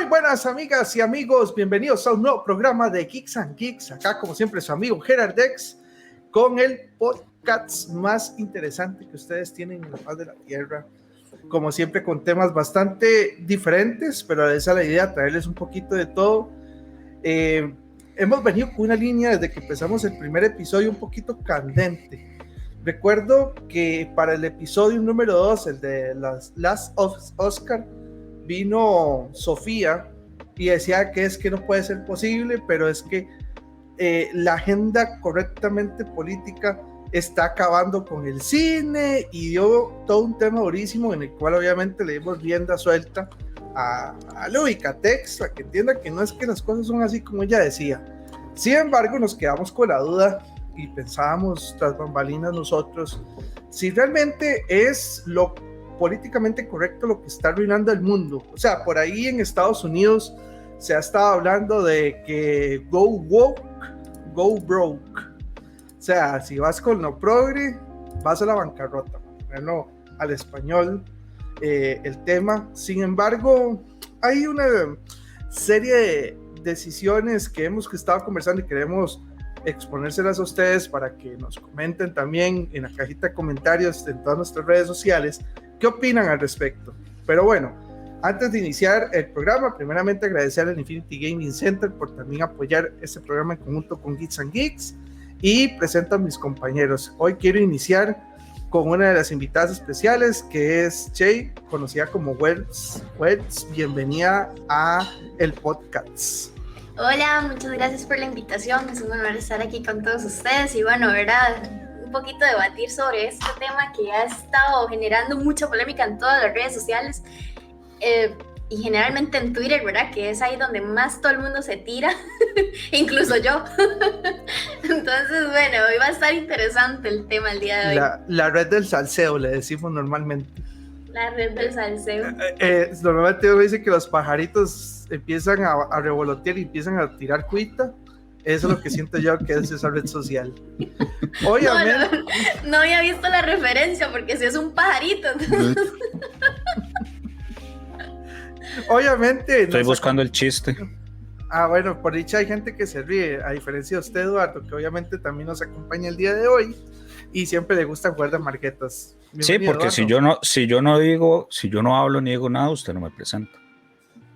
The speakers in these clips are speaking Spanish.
Muy buenas amigas y amigos, bienvenidos a un nuevo programa de Geeks and Geeks. Acá como siempre su amigo Gerard Dex con el podcast más interesante que ustedes tienen en la faz de la tierra. Como siempre con temas bastante diferentes, pero esa es la idea, traerles un poquito de todo. Hemos venido con una línea desde que empezamos el primer episodio un poquito candente. Recuerdo que para el episodio número 2, el de las Last of Oscar, vino Sofía y decía que es que no puede ser posible, pero es que la agenda correctamente política está acabando con el cine, y dio todo un tema durísimo en el cual obviamente le dimos rienda suelta a Lúdica Tex, a que entienda que no es que las cosas son así como ella decía. Sin embargo, nos quedamos con la duda y pensábamos tras bambalinas nosotros si realmente es lo políticamente correcto lo que está arruinando el mundo. O sea, por ahí en Estados Unidos se ha estado hablando de que go woke, go broke. O sea, si vas con lo progre, vas a la bancarrota. Bueno, al español el tema. Sin embargo, hay una serie de decisiones que hemos estado conversando y queremos exponérselas a ustedes para que nos comenten también en la cajita de comentarios en todas nuestras redes sociales qué opinan al respecto. Pero bueno, antes de iniciar el programa, primeramente agradecer al Infinity Gaming Center por también apoyar este programa en conjunto con Geeks and Geeks, y presento a mis compañeros. Hoy quiero iniciar con una de las invitadas especiales, que es Jay, conocida como Wells. Wells, bienvenida a el podcast. Hola, muchas gracias por la invitación. Es un honor estar aquí con todos ustedes y bueno, ¿verdad? Un poquito debatir sobre este tema que ha estado generando mucha polémica en todas las redes sociales y generalmente en Twitter, ¿verdad? Que es ahí donde más todo el mundo se tira, incluso yo. Entonces, bueno, hoy va a estar interesante el tema el día de hoy. La red del salseo, le decimos normalmente. La red del salseo. Normalmente uno dice que los pajaritos empiezan a revolotear y empiezan a tirar cuita. Eso es lo que siento yo que es esa red social. Obviamente. No había visto la referencia porque si es un pajarito. Obviamente. Estoy buscando el chiste. Bueno, por dicha hay gente que se ríe, a diferencia de usted, Eduardo, que obviamente también nos acompaña el día de hoy y siempre le gusta jugar de marquetas. Sí, porque Eduardo, si yo no hablo ni digo nada, usted no me presenta.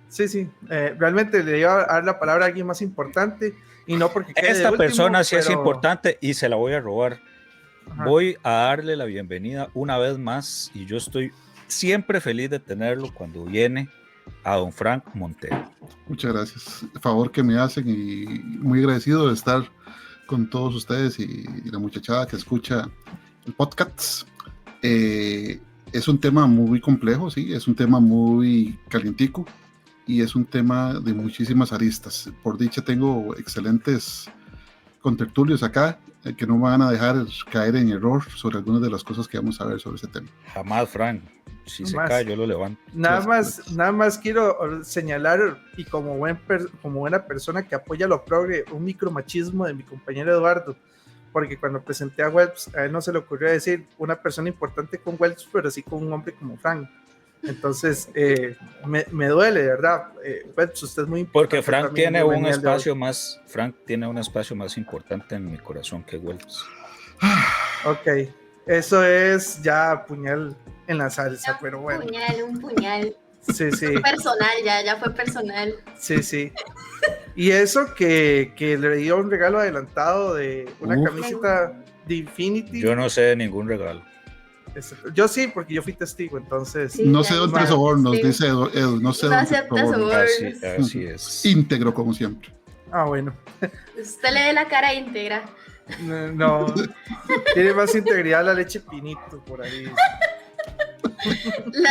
Sí, realmente le iba a dar la palabra a alguien más importante y no porque esta persona sí es importante y se la voy a robar. Ajá. Voy a darle la bienvenida una vez más y yo estoy siempre feliz de tenerlo cuando viene a don Frank Montero. Muchas gracias, el favor que me hacen y muy agradecido de estar con todos ustedes y la muchachada que escucha el podcast. Es un tema muy complejo, sí, es un tema muy calientico y es un tema de muchísimas aristas. Por dicha tengo excelentes contertulios acá que no me van a dejar caer en error sobre algunas de las cosas que vamos a ver sobre ese tema. Jamás, Frank. Si se cae, yo lo levanto. Nada más quiero señalar, y como buena persona que apoya lo progre, un micromachismo de mi compañero Eduardo, porque cuando presenté a Welps, a él no se le ocurrió decir una persona importante con Welps, pero sí con un hombre como Frank. Entonces, me duele, de verdad. Welps, usted es muy importante. Porque Frank tiene un espacio más importante en mi corazón que Welps. Ok, eso es ya puñal en la salsa, pero bueno. Un puñal. Sí. Personal, ya fue personal. Sí. Y eso que le dio un regalo adelantado de una camiseta de Infinity. Yo no sé de ningún regalo. Yo sí, porque yo fui testigo, entonces. Sí, no sé dónde sobornos, dice Edu, no sé dónde sobornos. Así es. Íntegro, como siempre. Bueno. Usted le dé la cara íntegra. No, tiene más integridad la leche pinito por ahí.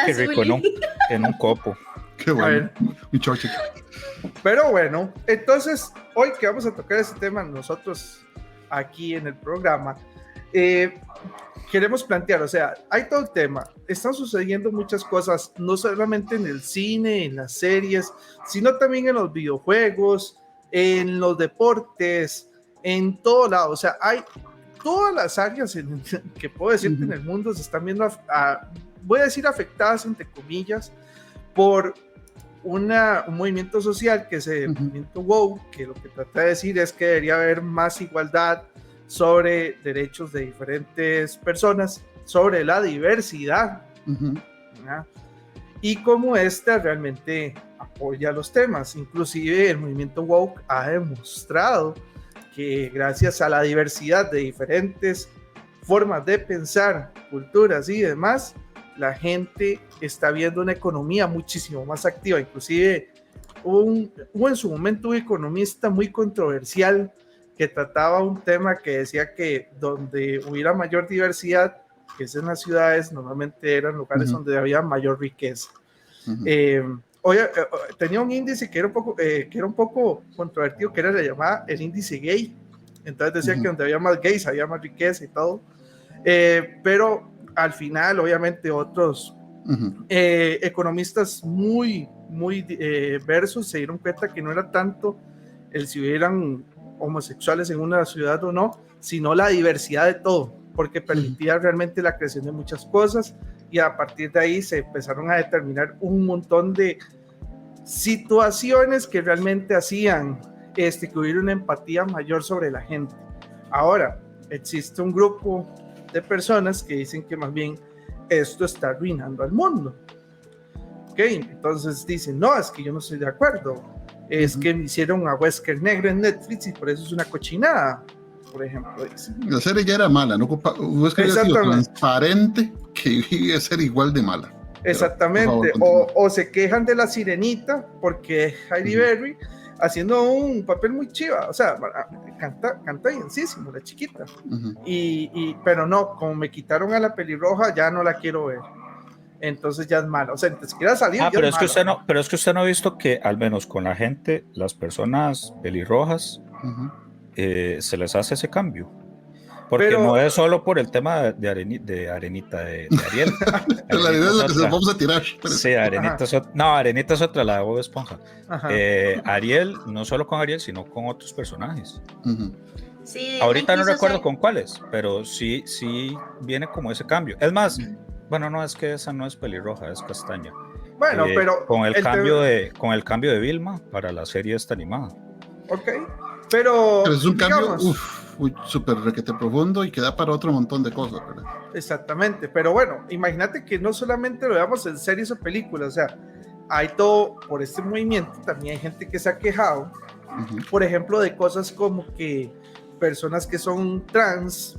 Qué rico, en un copo. Qué bueno, un choche. Pero bueno, entonces hoy que vamos a tocar ese tema nosotros aquí en el programa, queremos plantear, o sea, hay todo el tema, están sucediendo muchas cosas, no solamente en el cine, en las series, sino también en los videojuegos, en los deportes, en todo lado. O sea, hay todas las áreas que puedo decir que en el mundo se están viendo, voy a decir afectadas entre comillas, por un movimiento social que es el movimiento WOW, que lo que trata de decir es que debería haber más igualdad sobre derechos de diferentes personas, sobre la diversidad, ¿verdad? Y cómo esta realmente apoya los temas. Inclusive el movimiento woke ha demostrado que gracias a la diversidad de diferentes formas de pensar, culturas y demás, la gente está viendo una economía muchísimo más activa. Inclusive hubo en su momento un economista muy controversial que trataba un tema que decía que donde hubiera mayor diversidad, que es en las ciudades, normalmente eran lugares donde había mayor riqueza. Tenía un índice que era un poco controvertido, que era la llamada el índice gay. Entonces decía que donde había más gays había más riqueza y todo, pero al final obviamente otros economistas muy versos se dieron cuenta que no era tanto el si hubieran homosexuales en una ciudad o no, sino la diversidad de todo, porque permitía realmente la creación de muchas cosas, y a partir de ahí se empezaron a determinar un montón de situaciones que realmente hacían que hubiera una empatía mayor sobre la gente. Ahora, existe un grupo de personas que dicen que más bien esto está arruinando al mundo. Ok, entonces dicen, no, es que yo no estoy de acuerdo, es que me hicieron a Wesker negro en Netflix y por eso es una cochinada, por ejemplo. Dicen. La serie ya era mala, ¿no? Wesker era transparente que iba a ser igual de mala. Exactamente, favor, o se quejan de la sirenita porque Halle Berry haciendo un papel muy chiva, o sea, canta bienísimo la chiquita, pero no, como me quitaron a la pelirroja, ya no la quiero ver, entonces ya es malo, o sea, ni siquiera salir. Pero es que usted no ha visto que al menos con la gente, las personas pelirrojas, se les hace ese cambio. Porque no es solo por el tema de Ariel. La idea es la que se vamos a tirar. Sí, Arenita es otra, la de Bob Esponja. Ariel, no solo con Ariel, sino con otros personajes. Sí, ahorita no recuerdo con cuáles, pero sí viene como ese cambio. Es más, bueno, no, es que esa no es pelirroja, es castaña. Bueno, pero con el cambio de Vilma para la serie esta animada. Ok, pero es un cambio súper requete profundo y que da para otro montón de cosas, ¿verdad? Exactamente, pero bueno, imagínate que no solamente lo veamos en series o películas, o sea, hay todo por este movimiento, también hay gente que se ha quejado, por ejemplo, de cosas como que personas que son trans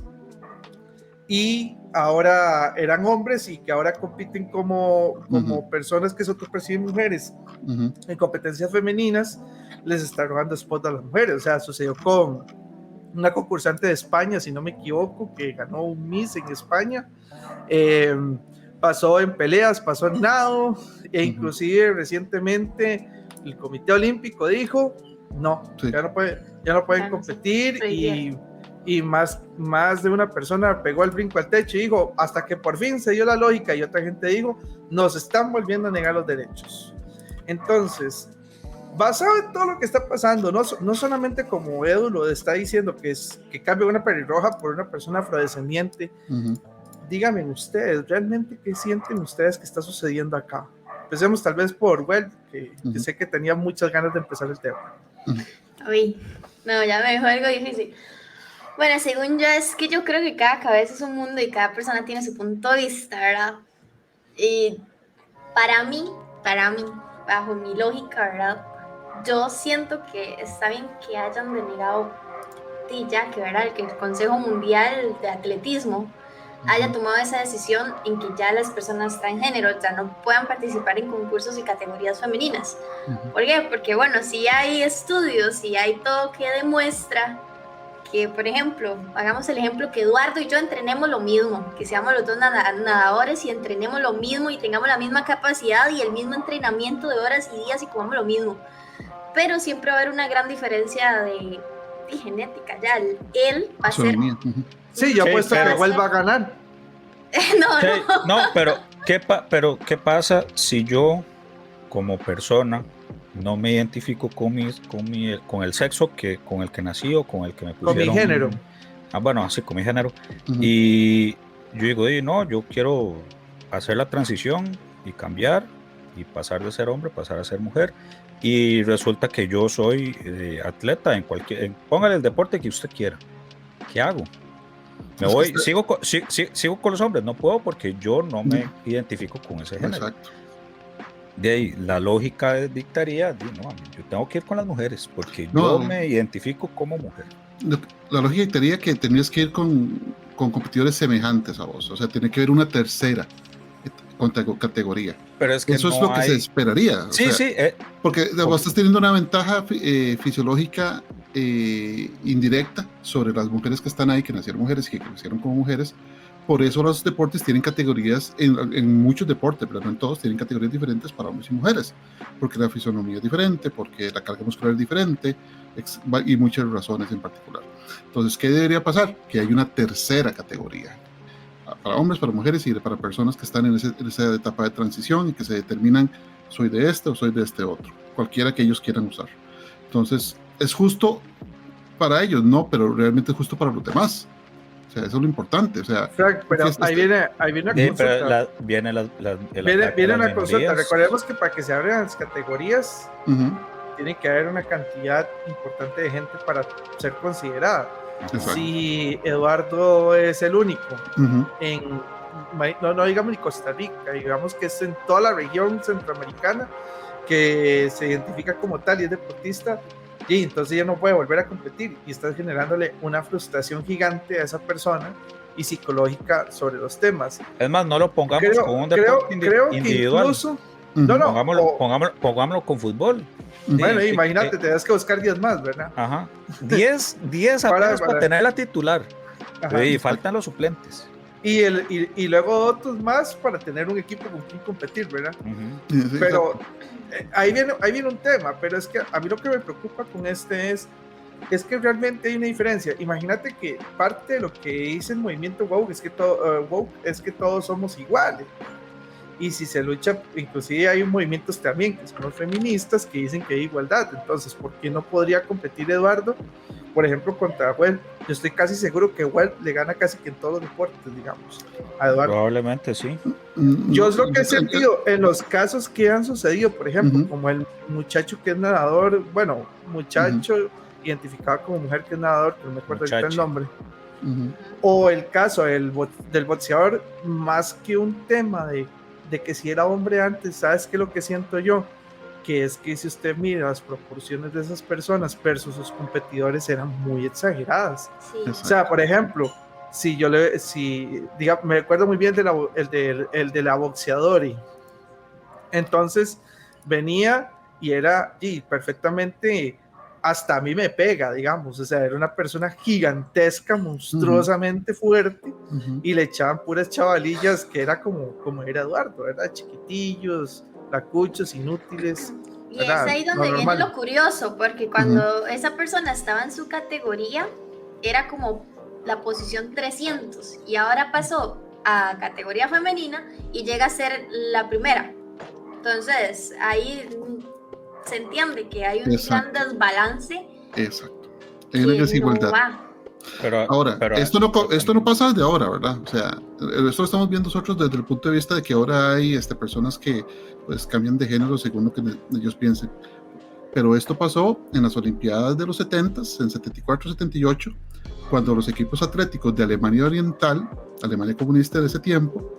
y ahora eran hombres y que ahora compiten como personas que se autoperciben mujeres en competencias femeninas, les está robando spot a las mujeres. O sea, sucedió con una concursante de España, si no me equivoco, que ganó un Miss en España, pasó en peleas, pasó en nado, e inclusive recientemente el Comité Olímpico dijo no, ya no pueden competir, y más de una persona pegó el brinco al techo y dijo, hasta que por fin se dio la lógica, y otra gente dijo, nos están volviendo a negar los derechos. Entonces, basado en todo lo que está pasando, no solamente como Edu lo está diciendo, que cambia una pelirroja por una persona afrodescendiente, díganme ustedes, ¿realmente qué sienten ustedes que está sucediendo acá? Empecemos tal vez por Well, que sé que tenía muchas ganas de empezar el tema. Uy, no, ya me dejó algo difícil. Bueno, según yo, es que yo creo que cada cabeza es un mundo y cada persona tiene su punto de vista, ¿verdad? Y para mí, bajo mi lógica, ¿verdad? Yo siento que está bien que hayan denegado ya que, ¿verdad? Que el Consejo Mundial de Atletismo haya tomado esa decisión en que ya las personas transgénero ya no puedan participar en concursos y categorías femeninas. ¿Por qué? Porque, bueno, si hay estudios y hay todo que demuestra que, por ejemplo, hagamos el ejemplo que Eduardo y yo entrenemos lo mismo, que seamos los dos nadadores y entrenemos lo mismo y tengamos la misma capacidad y el mismo entrenamiento de horas y días y comamos lo mismo, pero siempre va a haber una gran diferencia de genética. Ya él va a ser... Sí, yo apuesto que igual va a ganar. No, pero ¿qué pasa si yo como persona no me identifico con el sexo con el que nací o con el que me pusieron? Con mi género. Bueno, así, con mi género. Y yo digo, no, yo quiero hacer la transición y cambiar y pasar de ser hombre, pasar a ser mujer. Y resulta que yo soy atleta póngale el deporte que usted quiera. ¿Qué hago? Me voy, sigo con los hombres, no puedo porque yo no me identifico con ese género. Exacto. De ahí, la lógica dictaría, no, yo tengo que ir con las mujeres porque No, yo me identifico como mujer. La lógica dictaría que tenías que ir con competidores semejantes a vos, o sea, tiene que haber una tercera categoría. Pero es que eso es lo que se esperaría. Sí, sí. Porque vos estás teniendo una ventaja fisiológica indirecta sobre las mujeres que están ahí, que nacieron mujeres y que crecieron como mujeres. Por eso los deportes tienen categorías, en muchos deportes, pero no en todos, tienen categorías diferentes para hombres y mujeres, porque la fisonomía es diferente, porque la carga muscular es diferente, y muchas razones en particular. Entonces, ¿qué debería pasar? Que hay una tercera categoría, para hombres, para mujeres y para personas que están en esa etapa de transición y que se determinan, soy de este o soy de este otro, cualquiera que ellos quieran usar. Entonces, es justo para ellos, no, pero realmente es justo para los demás. O sea, eso es lo importante. O sea, Frank, pero ahí viene una consulta. Viene una consulta. Recordemos que para que se abran las categorías, tiene que haber una cantidad importante de gente para ser considerada. Exacto. Si Eduardo es el único no digamos ni Costa Rica, digamos que es en toda la región centroamericana que se identifica como tal y es deportista, y entonces ya no puede volver a competir y estás generándole una frustración gigante a esa persona y psicológica sobre los temas. Es más, no lo pongamos con un deporte individual. Incluso, pongámoslo con fútbol. Bueno, imagínate, te das que buscar 10 más, ¿verdad? Ajá. 10 apenas para tener la titular. Y faltan los suplentes. Y luego otros más para tener un equipo con quien competir, ¿verdad? Pero ahí viene un tema, pero es que a mí lo que me preocupa con es que realmente hay una diferencia. Imagínate que parte de lo que dice el movimiento woke es que todos somos iguales. Y si se lucha, inclusive hay movimientos también que son los feministas que dicen que hay igualdad. Entonces, ¿por qué no podría competir Eduardo, por ejemplo, contra Well? Yo estoy casi seguro que Well le gana casi que en todos los deportes, digamos, a Eduardo. Probablemente sí. Yo es lo que he sentido en los casos que han sucedido, por ejemplo, como el muchacho que es nadador, identificado como mujer que es nadador, que no me acuerdo ahorita el nombre. O el caso del boxeador, más que un tema de que si era hombre antes, ¿sabes qué es lo que siento yo? Que es que si usted mira las proporciones de esas personas versus sus competidores eran muy exageradas. Sí. O sea, por ejemplo, me acuerdo muy bien el de la boxeadora. Entonces venía y era perfectamente, hasta a mí me pega, digamos, o sea, era una persona gigantesca, monstruosamente fuerte, y le echaban puras chavalillas que era como era Eduardo, ¿verdad? Chiquitillos, lacuchos, inútiles. Y es ahí donde viene lo curioso, porque cuando esa persona estaba en su categoría, era como la posición 300, y ahora pasó a categoría femenina y llega a ser la primera. Entonces, ahí se entiende que hay un gran desbalance. Exacto. Hay una desigualdad. Esto no pasa desde ahora, ¿verdad? O sea, esto lo estamos viendo nosotros desde el punto de vista de que ahora hay personas que pues cambian de género según lo que ellos piensen. Pero esto pasó en las Olimpiadas de los 70s, en 74-78, cuando los equipos atléticos de Alemania Oriental, Alemania comunista de ese tiempo,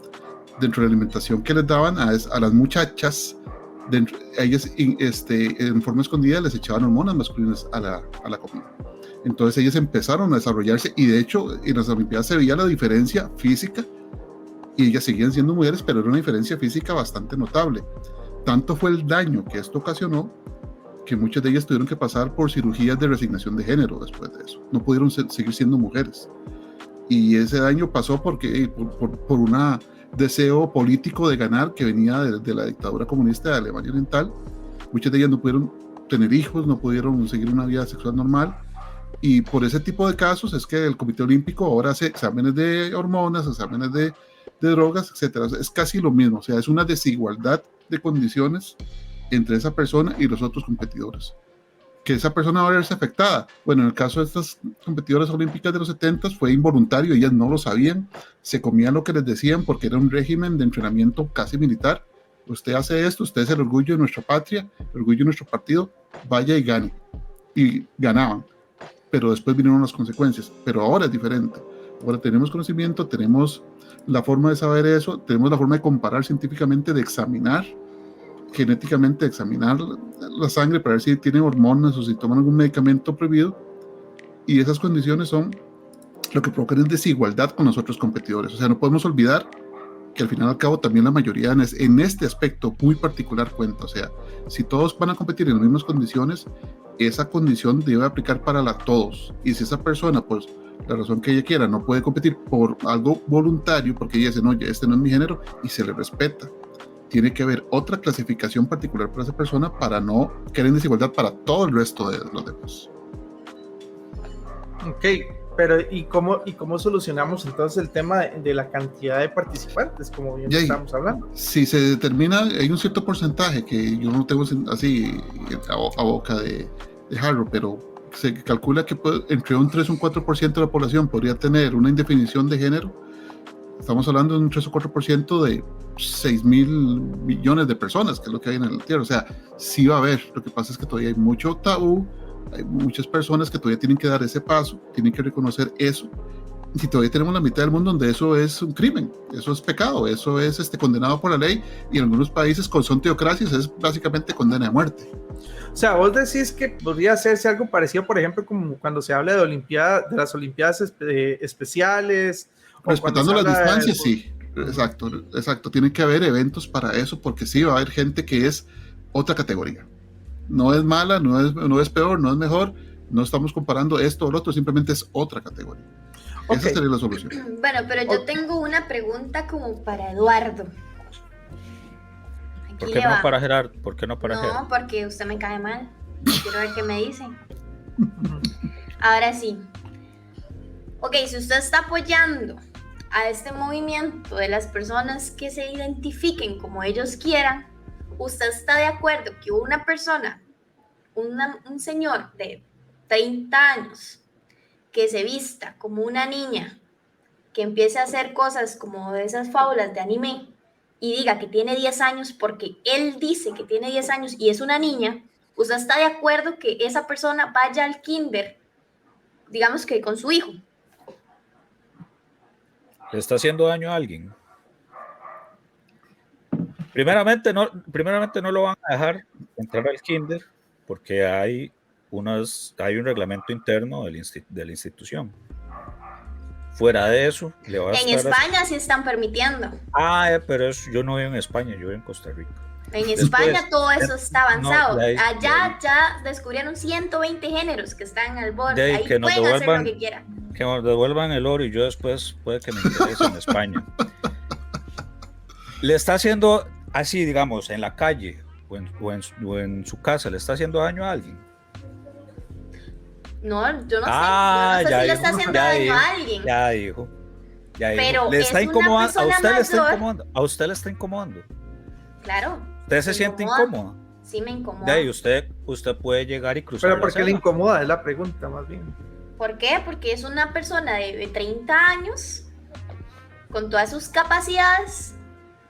dentro de la alimentación que les daban a las muchachas, ellas en forma escondida les echaban hormonas masculinas a la comida. Entonces ellas empezaron a desarrollarse, y de hecho en las Olimpiadas se veía la diferencia física, y ellas seguían siendo mujeres, pero era una diferencia física bastante notable. Tanto fue el daño que esto ocasionó que muchas de ellas tuvieron que pasar por cirugías de resignación de género después de eso. No pudieron seguir siendo mujeres, y ese daño pasó porque por un deseo político de ganar que venía de la dictadura comunista de Alemania Oriental. Muchas de ellas no pudieron tener hijos, no pudieron seguir una vida sexual normal, y por ese tipo de casos es que el Comité Olímpico ahora hace exámenes de hormonas, exámenes de drogas, etcétera. Es casi lo mismo, o sea, es una desigualdad de condiciones entre esa persona y los otros competidores. Que esa persona va a verse afectada. Bueno, en el caso de estas competidoras olímpicas de los 70 fue involuntario, ellas no lo sabían, se comían lo que les decían porque era un régimen de entrenamiento casi militar, usted hace esto, usted es el orgullo de nuestra patria, el orgullo de nuestro partido, vaya y gane. Y ganaban, pero después vinieron las consecuencias. Pero ahora es diferente. Ahora tenemos conocimiento, tenemos la forma de saber eso, tenemos la forma de comparar científicamente, de examinar genéticamente, de examinar la sangre para ver si tienen hormonas o si toman algún medicamento prohibido, y esas condiciones son lo que provocan es desigualdad con los otros competidores. O sea, no podemos olvidar que al final y al cabo también la mayoría en este aspecto muy particular cuenta. O sea, si todos van a competir en las mismas condiciones, esa condición debe aplicar para todos. Y si esa persona, pues, la razón que ella quiera, no puede competir por algo voluntario, porque ella dice, no, este no es mi género, y se le respeta. Tiene que haber otra clasificación particular para esa persona para no quedar en desigualdad para todo el resto de los demás. Ok, pero ¿y cómo solucionamos entonces el tema de la cantidad de participantes, como bien estamos hablando? Si se determina, hay un cierto porcentaje que yo no tengo así a boca de jarro, pero se calcula que entre un 3 y un 4% de la población podría tener una indefinición de género. Estamos hablando de un 3 o 4% de 6,000 millones de personas, que es lo que hay en la Tierra. O sea, sí va a haber. Lo que pasa es que todavía hay mucho tabú, hay muchas personas que todavía tienen que dar ese paso, tienen que reconocer eso. Y todavía tenemos la mitad del mundo donde eso es un crimen, eso es pecado, eso es condenado por la ley, y en algunos países con son teocracias es básicamente condena de muerte. O sea, vos decís que podría hacerse algo parecido, por ejemplo, como cuando se habla de las Olimpiadas especiales. Respetando las distancias, sí, exacto. Tiene que haber eventos para eso, porque sí va a haber gente que es otra categoría. No es mala, no es peor, no es mejor. No estamos comparando esto o lo otro, simplemente es otra categoría. Okay. Esa sería la solución. Bueno, pero yo tengo una pregunta como para Eduardo. Aquí ¿Por qué no para Gerardo? ¿Por qué no para Gerardo? No, porque usted me cae mal. Quiero ver qué me dice. Ahora sí. Ok, si usted está apoyando a este movimiento de las personas que se identifiquen como ellos quieran, ¿usted está de acuerdo que una persona, un señor de 30 años, que se vista como una niña, que empiece a hacer cosas como de esas fábulas de anime y diga que tiene 10 años porque él dice que tiene 10 años y es una niña, ¿usted está de acuerdo que esa persona vaya al kinder, digamos que con su hijo? ¿Le está haciendo daño a alguien? Primeramente no lo van a dejar entrar al kinder porque hay un reglamento interno de la institución. Fuera de eso, le va a en España sí están permitiendo. Pero yo no vivo en España, yo vivo en Costa Rica. En España todo eso está avanzado. Allá ya descubrieron 120 géneros que están al borde. Ahí pueden hacer lo que quieran. Que nos devuelvan el oro y yo después puede que me interese en España. Le está haciendo así, digamos, en la calle o en su casa, ¿le está haciendo daño a alguien? No, yo no sé. Yo no sé si le está haciendo daño a alguien. Ya dijo. Pero ¿Le está incomodando? ¿A usted le está incomodando? Claro. ¿Usted se siente incómoda? Sí, me incomoda. De ahí usted puede llegar y cruzar. ¿Pero por qué le incomoda? Es la pregunta, más bien. ¿Por qué? Porque es una persona de 30 años, con todas sus capacidades,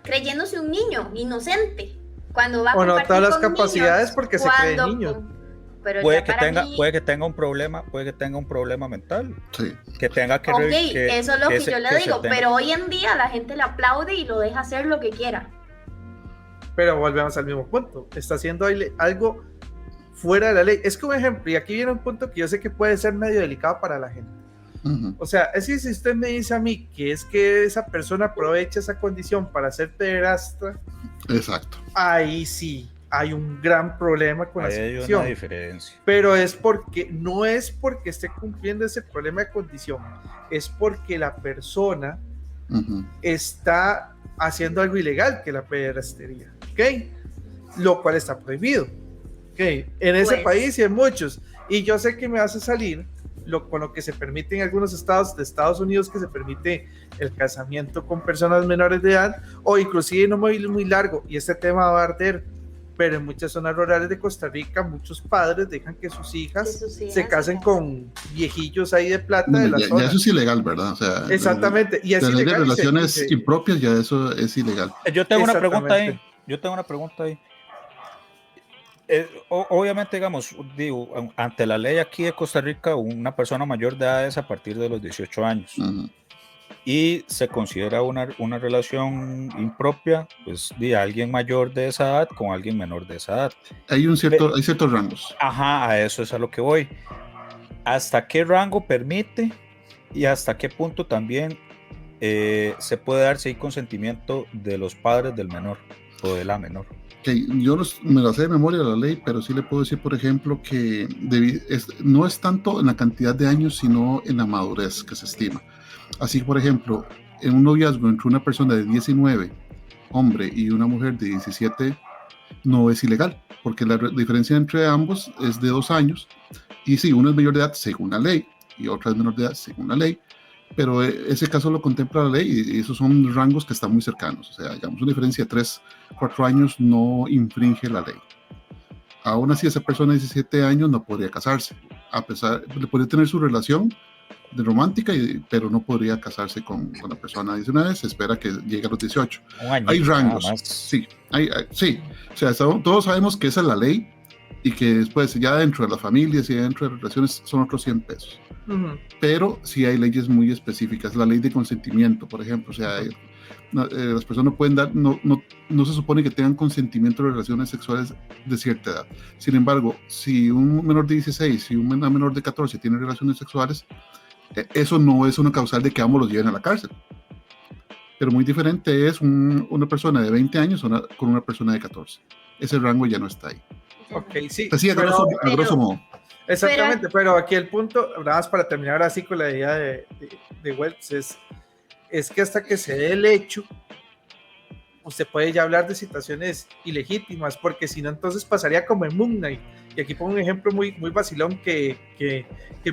creyéndose un niño inocente. Cuando va a compartir no todas las con capacidades niños, porque se cree niño. Pero puede que tenga un problema mental. Sí. Que tenga que... eso es lo que yo le digo, pero hoy en día la gente le aplaude y lo deja hacer lo que quiera. Pero volvemos al mismo punto. Está haciendo algo fuera de la ley. Es que un ejemplo, y aquí viene un punto que yo sé que puede ser medio delicado para la gente. Uh-huh. O sea, es que si usted me dice a mí que es que esa persona aprovecha esa condición para ser pederasta, exacto. Ahí sí hay un gran problema con la situación. Hay una diferencia. Pero no es porque esté cumpliendo ese problema de condición, es porque la persona uh-huh. está haciendo algo ilegal, que la pederastería, ¿ok? Lo cual está prohibido, ¿ok? En ese país y en muchos, y yo sé que me hace salir con lo que se permite en algunos estados de Estados Unidos, que se permite el casamiento con personas menores de edad, o inclusive no muy, muy largo, y este tema va a arder, pero en muchas zonas rurales de Costa Rica, muchos padres dejan que sus hijas se casen con viejillos ahí de plata de la zona. Ya eso es ilegal, ¿verdad? O sea, exactamente. Y es tener ilegal. Relaciones impropias, ya eso es ilegal. Yo tengo una pregunta ahí. yo tengo una pregunta ahí. Obviamente, digamos, digo, ante la ley aquí de Costa Rica, una persona mayor de edad es a partir de los 18 años. Y se considera una relación impropia, pues, de alguien mayor de esa edad con alguien menor de esa edad. Hay ciertos rangos. Ajá, a eso es a lo que voy. ¿Hasta qué rango permite y hasta qué punto también se puede dar si hay consentimiento de los padres del menor o de la menor? Yo me la sé de memoria la ley, pero sí le puedo decir, por ejemplo, que no es tanto en la cantidad de años, sino en la madurez que se estima. Así, por ejemplo, en un noviazgo entre una persona de 19, hombre, y una mujer de 17, no es ilegal, porque la diferencia entre ambos es de 2 años, y sí, uno es mayor de edad según la ley, y otra es menor de edad según la ley, pero ese caso lo contempla la ley, y esos son rangos que están muy cercanos. O sea, digamos, una diferencia de 3-4 años no infringe la ley. Aún así, esa persona de 17 años no podría casarse, le podría tener su relación de romántica, pero no podría casarse con la persona de 19, se espera que llegue a los 18. Hay rangos, sí, sí, o sea, todos sabemos que esa es la ley, y que después ya dentro de las familias y dentro de las relaciones son otros 100 pesos. Pero sí hay leyes muy específicas, la ley de consentimiento, por ejemplo, o sea, las personas no pueden dar, no se supone que tengan consentimiento de relaciones sexuales de cierta edad. Sin embargo, si un menor de 16 y una menor de 14 tienen relaciones sexuales, eso no es una causal de que ambos los lleven a la cárcel. Pero muy diferente es una persona de 20 años con una persona de 14. Ese rango ya no está ahí. Ok, sí. Así a grosso modo. Exactamente, pero aquí el punto, nada más para terminar así con la idea de Wells, es que hasta que se dé el hecho, usted puede ya hablar de situaciones ilegítimas, porque si no, entonces pasaría como en Moon Knight. Y aquí pongo un ejemplo muy vacilón que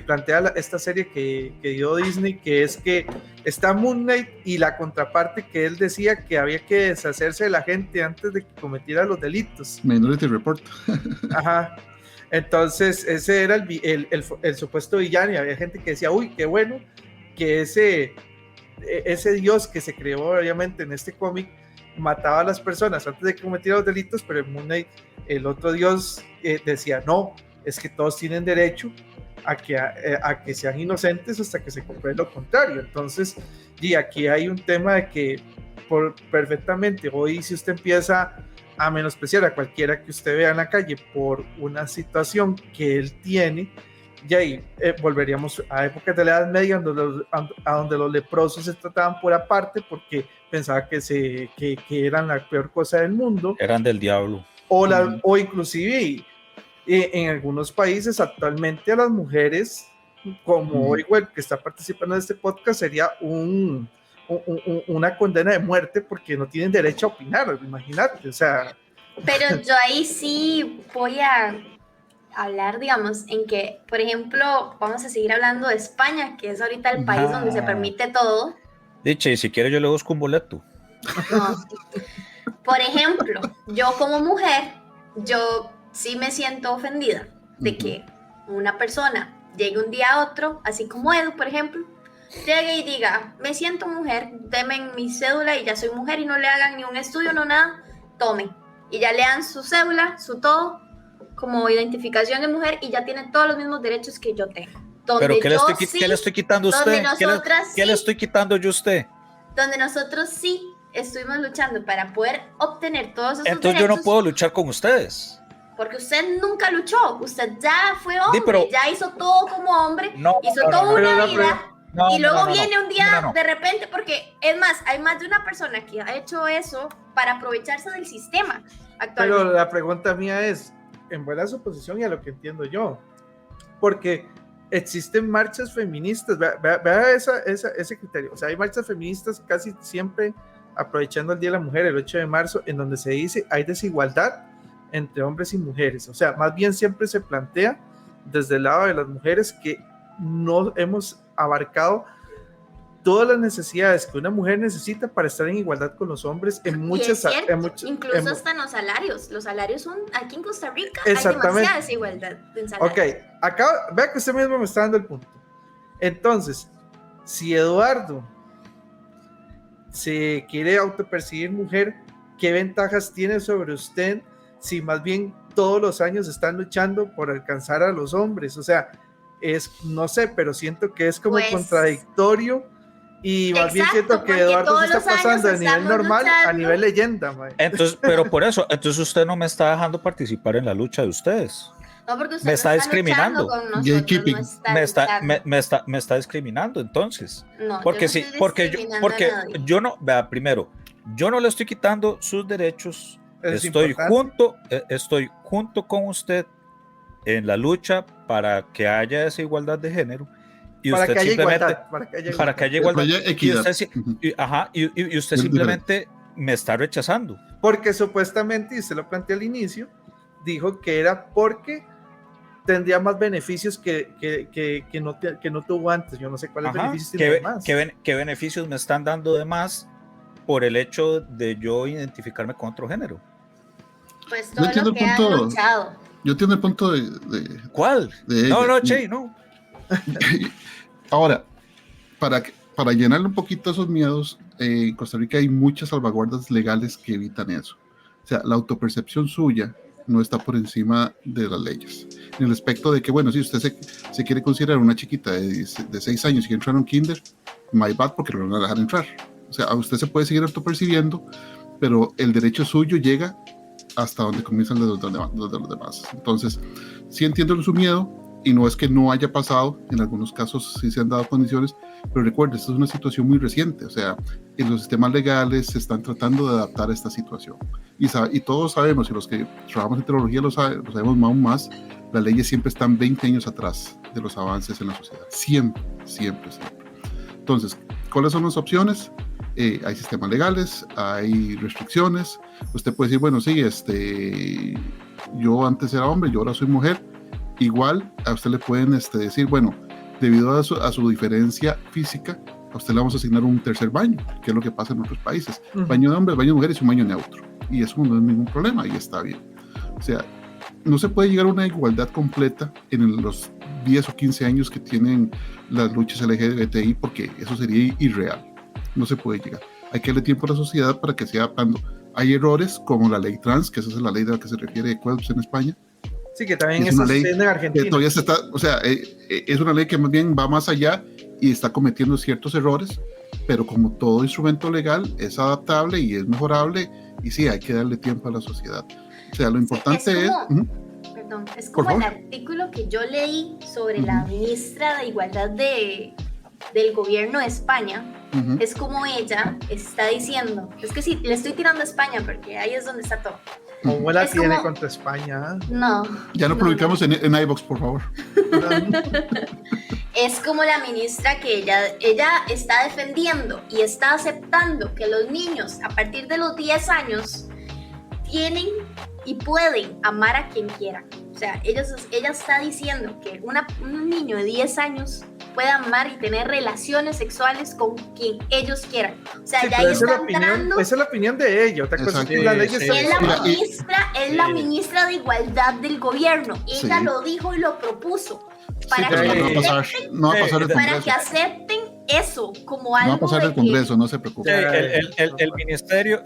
plantea esta serie que dio Disney, que es que está Moon Knight y la contraparte que él decía que había que deshacerse de la gente antes de que cometiera los delitos. Minority Report. Ajá. Entonces ese era el supuesto villano, y había gente que decía, uy, qué bueno que ese dios que se creó obviamente en este cómic mataba a las personas antes de que cometieran los delitos, pero en Moon Knight el otro dios decía, no, es que todos tienen derecho a que sean inocentes hasta que se compruebe lo contrario. Entonces, y aquí hay un tema de que perfectamente hoy, si usted empieza a menospreciar a cualquiera que usted vea en la calle por una situación que él tiene, y ahí volveríamos a épocas de la Edad Media, donde los leprosos se trataban por aparte porque pensaba que eran la peor cosa del mundo, eran del diablo, o inclusive en algunos países actualmente a las mujeres, como hoy que está participando en este podcast, sería una condena de muerte porque no tienen derecho a opinar, imagínate, o sea. Pero yo ahí sí voy a hablar, digamos, en que, por ejemplo, vamos a seguir hablando de España, que es ahorita el país donde se permite todo. Diche, y si quiere yo le busco un boleto. No. Por ejemplo, yo como mujer, yo sí me siento ofendida de que una persona llegue un día a otro, así como Edu, por ejemplo, llegue y diga, me siento mujer, denme mi cédula y ya soy mujer, y no le hagan ni un estudio, no nada, tomen. Y ya le dan su cédula, su todo, como identificación de mujer, y ya tienen todos los mismos derechos que yo tengo. Pero ¿qué le estoy quitando a usted? ¿Qué le estoy quitando yo a usted? Donde nosotros sí estuvimos luchando para poder obtener todos esos Entonces derechos. yo no puedo luchar con ustedes. Porque usted nunca luchó, usted ya fue hombre, ya hizo todo como hombre, hizo toda una vida, y luego viene un día de repente, porque es más, hay más de una persona que ha hecho eso para aprovecharse del sistema actualmente. Pero la pregunta mía es, en buena suposición y a lo que entiendo yo, porque existen marchas feministas, vea ese criterio, o sea, hay marchas feministas casi siempre aprovechando el Día de la Mujer, el 8 de marzo, en donde se dice hay desigualdad entre hombres y mujeres, o sea, más bien siempre se plantea desde el lado de las mujeres que no hemos abarcado todas las necesidades que una mujer necesita para estar en igualdad con los hombres en muchas, incluso hasta en los salarios son, aquí en Costa Rica hay demasiada desigualdad en salarios. Ok, acá, vea que usted mismo me está dando el punto. Entonces, si Eduardo se quiere autopercibir mujer, ¿qué ventajas tiene sobre usted si más bien todos los años están luchando por alcanzar a los hombres? O sea, no sé, pero siento que es como Pues, contradictorio y más bien siento que porque Eduardo todos se está los pasando de años nivel estamos normal a luchando. nivel leyenda, mae. Entonces, pero por eso, entonces usted no me está dejando participar en la lucha de ustedes. No, porque usted Me no está luchando discriminando. con nosotros, Gatekeeping. no está Me luchando. está discriminando entonces. No, Porque yo no sí, estoy porque discriminando a nadie. yo no, vea, primero, yo no le estoy quitando sus derechos. Es Estoy importante. junto con usted en la lucha para que haya esa igualdad de género. Y Para usted que haya simplemente, igualdad, para que haya igualdad. Haya Y equidad. usted, y usted Es simplemente me está rechazando. Porque supuestamente, y usted lo planteó al inicio, dijo que era porque tendría más beneficios que no tuvo antes. Yo no sé cuáles beneficios tiene más. ¿Qué beneficios me están dando de más por el hecho de yo identificarme con otro género? Pues todo lo que han luchado. Yo entiendo el punto de ¿Cuál? de No, ella. Che, no. Ahora, para llenarle un poquito esos miedos, en Costa Rica hay muchas salvaguardas legales que evitan eso. O sea, la autopercepción suya no está por encima de las leyes. En el aspecto de que, bueno, si usted se quiere considerar una chiquita de 6 años y quiere entrar a un kinder, my bad, porque no lo van a dejar entrar. O sea, a usted se puede seguir autopercibiendo, pero el derecho suyo llega hasta donde comienzan los de los demás. Entonces, sí entiendo su miedo, y no es que no haya pasado, en algunos casos sí se han dado condiciones, pero recuerde, esta es una situación muy reciente, o sea, en los sistemas legales se están tratando de adaptar a esta situación. Y todos sabemos, y los que trabajamos en tecnología lo sabemos aún más, las leyes siempre están 20 años atrás de los avances en la sociedad. Siempre. Entonces, ¿cuáles son las opciones? Hay sistemas legales, hay restricciones. Usted puede decir, bueno, sí, yo antes era hombre, yo ahora soy mujer. Igual a usted le pueden decir, bueno, debido a su diferencia física, a usted le vamos a asignar un tercer baño, que es lo que pasa en otros países. Baño de hombres, baño de mujeres y un baño neutro. Y eso no es ningún problema y está bien. O sea, no se puede llegar a una igualdad completa en los 10 o 15 años que tienen las luchas LGBTI, porque eso sería irreal. No se puede llegar. Hay que darle tiempo a la sociedad para que sea cuando hay errores como la ley trans, que esa es la ley de la que se refiere Quelps en España. Sí, que también es una ley en Argentina. Que todavía es una ley que más bien va más allá y está cometiendo ciertos errores, pero como todo instrumento legal es adaptable y es mejorable, y sí, hay que darle tiempo a la sociedad. O sea, lo importante es como el artículo que yo leí sobre la ministra de Igualdad del gobierno de España. Es como ella está diciendo, es que sí, le estoy tirando a España porque ahí es donde está todo. ¿Cómo la tiene contra España? No. Ya no publicamos en iVoox, por favor. Es como la ministra que ella está defendiendo y está aceptando que los niños a partir de los 10 años tienen y pueden amar a quien quieran. O sea, ella está diciendo que un niño de 10 años puede amar y tener relaciones sexuales con quien ellos quieran. O sea, sí, ya ahí está entrando... Esa es la opinión de ella. Otra cosa es que la ley es la ministra de Igualdad del gobierno. Ella lo dijo y lo propuso. Para que acepten eso como algo. No va a pasar el Congreso, no se preocupe. El ministerio,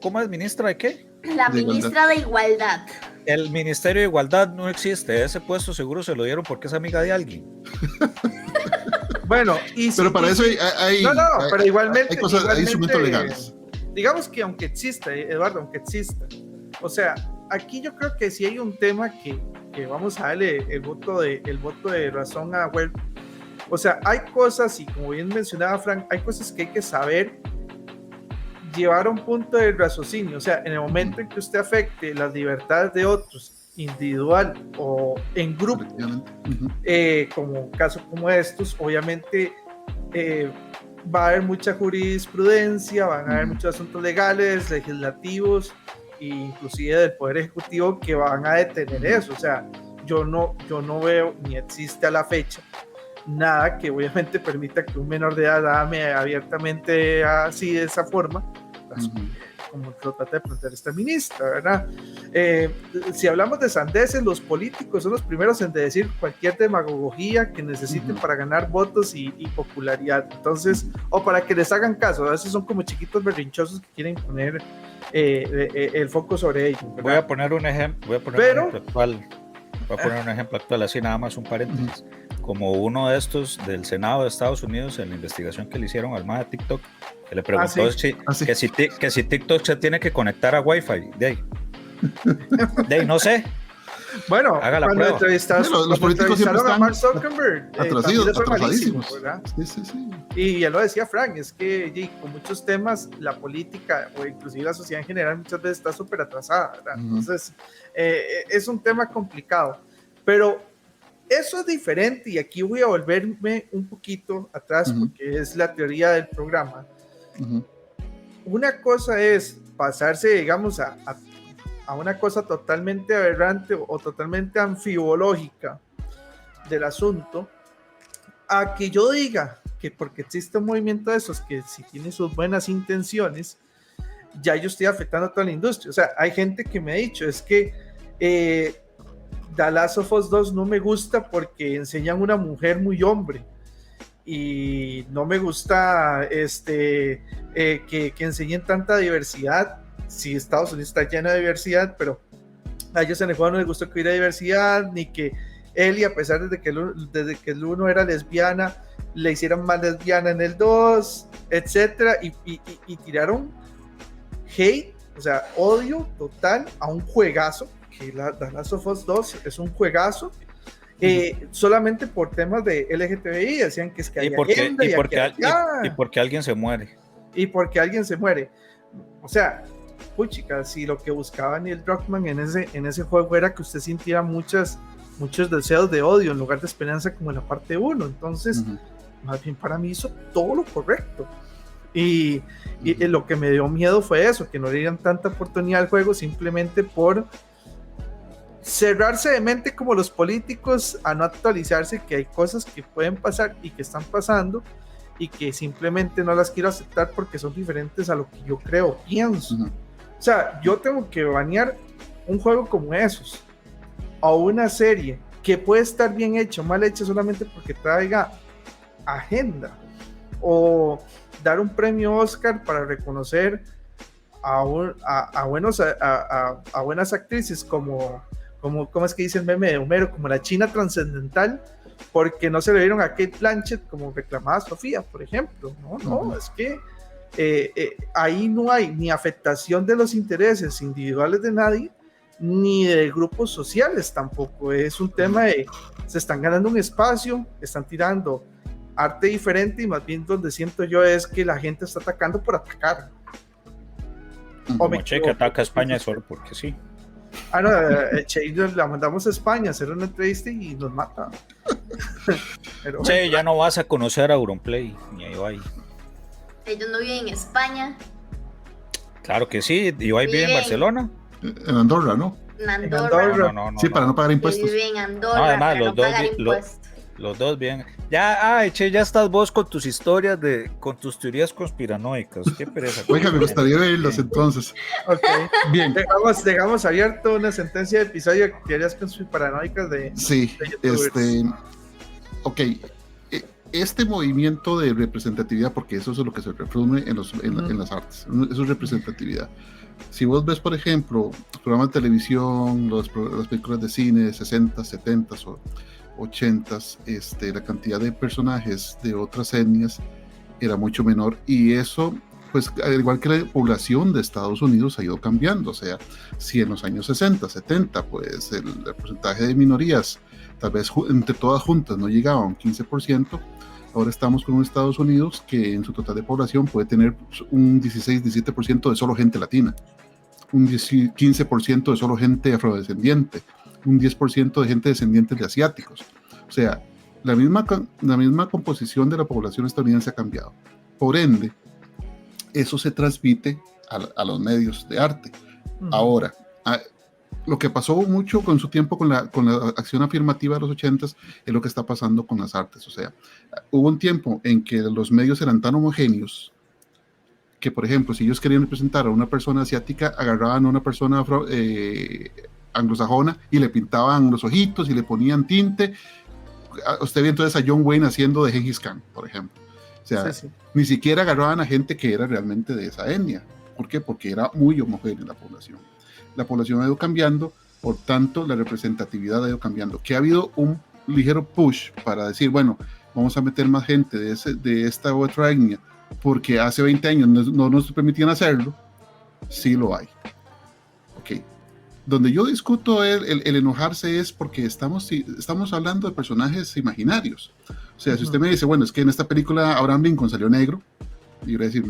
¿cómo es ministra de qué? La ministra de Igualdad. El Ministerio de Igualdad no existe. Ese puesto seguro se lo dieron porque es amiga de alguien. Bueno, pero para eso hay pero igualmente hay instrumentos legales. Digamos que aunque exista, Eduardo, aunque exista, o sea, aquí yo creo que sí hay un tema que vamos a darle el voto de razón a Well. O sea, hay cosas, y como bien mencionaba Frank, hay cosas que hay que saber llevar a un punto de raciocinio. O sea, en el momento en que usted afecte las libertades de otros, individual o en grupo, como casos como estos, obviamente va a haber mucha jurisprudencia, van a haber muchos asuntos legales, legislativos e inclusive del Poder Ejecutivo que van a detener eso. O sea, yo no veo ni existe a la fecha nada que obviamente permita que un menor de edad ame abiertamente así de esa forma como lo trata de plantear esta ministra, ¿verdad? Si hablamos de sandeces, los políticos son los primeros en decir cualquier demagogía que necesiten para ganar votos y popularidad, entonces, o para que les hagan caso. A veces son como chiquitos berrinchosos que quieren poner el foco sobre ellos, ¿verdad? Voy a poner un ejemplo actual. Voy a poner un ejemplo actual, así nada más un paréntesis. Como uno de estos del Senado de Estados Unidos, en la investigación que le hicieron al MAD de TikTok, que le preguntó que si TikTok se tiene que conectar a Wi-Fi. De ahí no sé. Bueno, haga la cuando prueba. los políticos siempre están a Mark Zuckerberg, atrasadísimos. Sí. Y ya lo decía Frank, es que con muchos temas la política o inclusive la sociedad en general muchas veces está súper atrasada, ¿verdad? Entonces es un tema complicado, pero eso es diferente, y aquí voy a volverme un poquito atrás porque es la teoría del programa. Una cosa es pasarse, digamos, a una cosa totalmente aberrante o totalmente anfibológica del asunto, a que yo diga que porque existe un movimiento de esos que si tiene sus buenas intenciones, ya yo estoy afectando a toda la industria. O sea, hay gente que me ha dicho, es que The Last of Us 2 no me gusta porque enseñan una mujer muy hombre, y no me gusta que enseñen tanta diversidad. Sí, Estados Unidos está lleno de diversidad, pero a ellos en el juego no les gustó que hubiera diversidad, ni que Ellie, a pesar de que el 1 era lesbiana, le hicieron más lesbiana en el 2, etcétera, y tiraron hate, o sea, odio total a un juegazo, que The Last of Us 2 es un juegazo, solamente por temas de LGTBI, decían que es que hay agenda, y porque alguien se muere. Y porque alguien se muere. O sea, puchica, si lo que buscaba Neil Druckmann en ese juego era que usted sintiera muchos deseos de odio en lugar de esperanza como en la parte 1, entonces más bien para mí hizo todo lo correcto, y lo que me dio miedo fue eso, que no le dieran tanta oportunidad al juego simplemente por cerrarse de mente como los políticos a no actualizarse, que hay cosas que pueden pasar y que están pasando y que simplemente no las quiero aceptar porque son diferentes a lo que yo creo, pienso. O sea, yo tengo que banear un juego como esos o una serie que puede estar bien hecha o mal hecha solamente porque traiga agenda, o dar un premio Oscar para reconocer a buenas actrices como es que dice el meme de Homero, como la China trascendental, porque no se le dieron a Kate Blanchett como reclamaba Sofía, por ejemplo. No, es que ahí no hay ni afectación de los intereses individuales de nadie, ni de grupos sociales tampoco. Es un tema de se están ganando un espacio, están tirando arte diferente, y más bien donde siento yo es que la gente está atacando por atacar. Como Che, que ataca a España solo porque sí. No, Che, la mandamos a España a hacer una entrevista y nos mata. Pero, Che, ya no vas a conocer a Auronplay, ni a Ibai. Ellos no viven en España. Claro que sí, Ibai vive en Barcelona. En Andorra, ¿no? En Andorra. No, sí, para no pagar impuestos. Vive en Andorra, no, además, para no pagar impuestos. Los dos bien. Ya, Che, ya estás vos con tus historias con tus teorías conspiranoicas. Qué pereza. Oiga, me gustaría verlas entonces. Ok, bien. Dejamos abierto una sentencia de episodio de teorías conspiranoicas de. Sí, ok. Este movimiento de representatividad, porque eso es lo que se resume en las artes, eso es representatividad. Si vos ves, por ejemplo, programas de televisión, las películas de cine, 60, 70 o 80, la cantidad de personajes de otras etnias era mucho menor, y eso, pues, al igual que la población de Estados Unidos ha ido cambiando. O sea, si en los años 60, 70, pues el porcentaje de minorías, tal vez entre todas juntas, no llegaba a un 15%, ahora estamos con un Estados Unidos que en su total de población puede tener un 16-17% de solo gente latina, un 15% de solo gente afrodescendiente, un 10% de gente descendiente de asiáticos. O sea, la misma composición de la población estadounidense ha cambiado. Por ende, eso se transmite a los medios de arte. Ahora, lo que pasó mucho con su tiempo con la acción afirmativa de los 80s es lo que está pasando con las artes. O sea, hubo un tiempo en que los medios eran tan homogéneos que, por ejemplo, si ellos querían representar a una persona asiática, agarraban a una persona anglosajona y le pintaban los ojitos y le ponían tinte. Usted ve entonces a John Wayne haciendo de Gengis Khan, por ejemplo. O sea, ni siquiera agarraban a gente que era realmente de esa etnia. ¿Por qué? Porque era muy homogénea la población. La población ha ido cambiando, por tanto, la representatividad ha ido cambiando. Que ha habido un ligero push para decir, bueno, vamos a meter más gente de esta u otra etnia, porque hace 20 años no nos permitían hacerlo. Sí lo hay. Ok. Donde yo discuto el enojarse es porque estamos hablando de personajes imaginarios. O sea, si usted me dice, bueno, es que en esta película Abraham Lincoln salió negro, y yo voy a decir,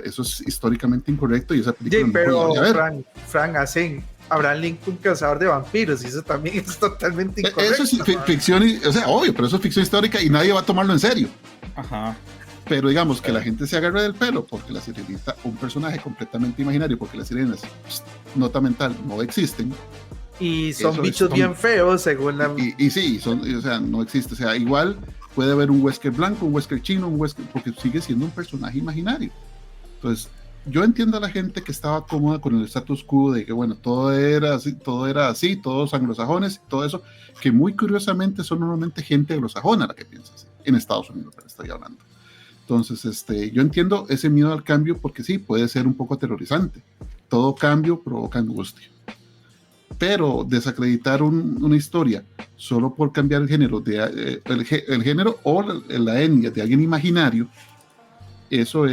eso es históricamente incorrecto y esa película sí, pero ver. Frank hacen Abraham Lincoln cazador de vampiros y eso también es totalmente incorrecto. Eso es ficción, o sea, obvio, pero eso es ficción histórica y nadie va a tomarlo en serio. Ajá. Pero digamos que la gente se agarra del pelo porque la sirenita, un personaje completamente imaginario, porque las sirenas, nota mental, no existen. Y son bichos bien feos, según la... Y sí, o sea, no existe. O sea, igual puede haber un Wesker blanco, un Wesker chino, porque sigue siendo un personaje imaginario. Entonces, yo entiendo a la gente que estaba cómoda con el status quo de que, bueno, todo era así, todos anglosajones, todo eso, que muy curiosamente son normalmente gente anglosajona la que piensa así, en Estados Unidos, pero estoy hablando. Entonces, yo entiendo ese miedo al cambio porque sí, puede ser un poco aterrorizante. Todo cambio provoca angustia. Pero desacreditar una historia solo por cambiar el género, el género o la etnia de alguien imaginario, eso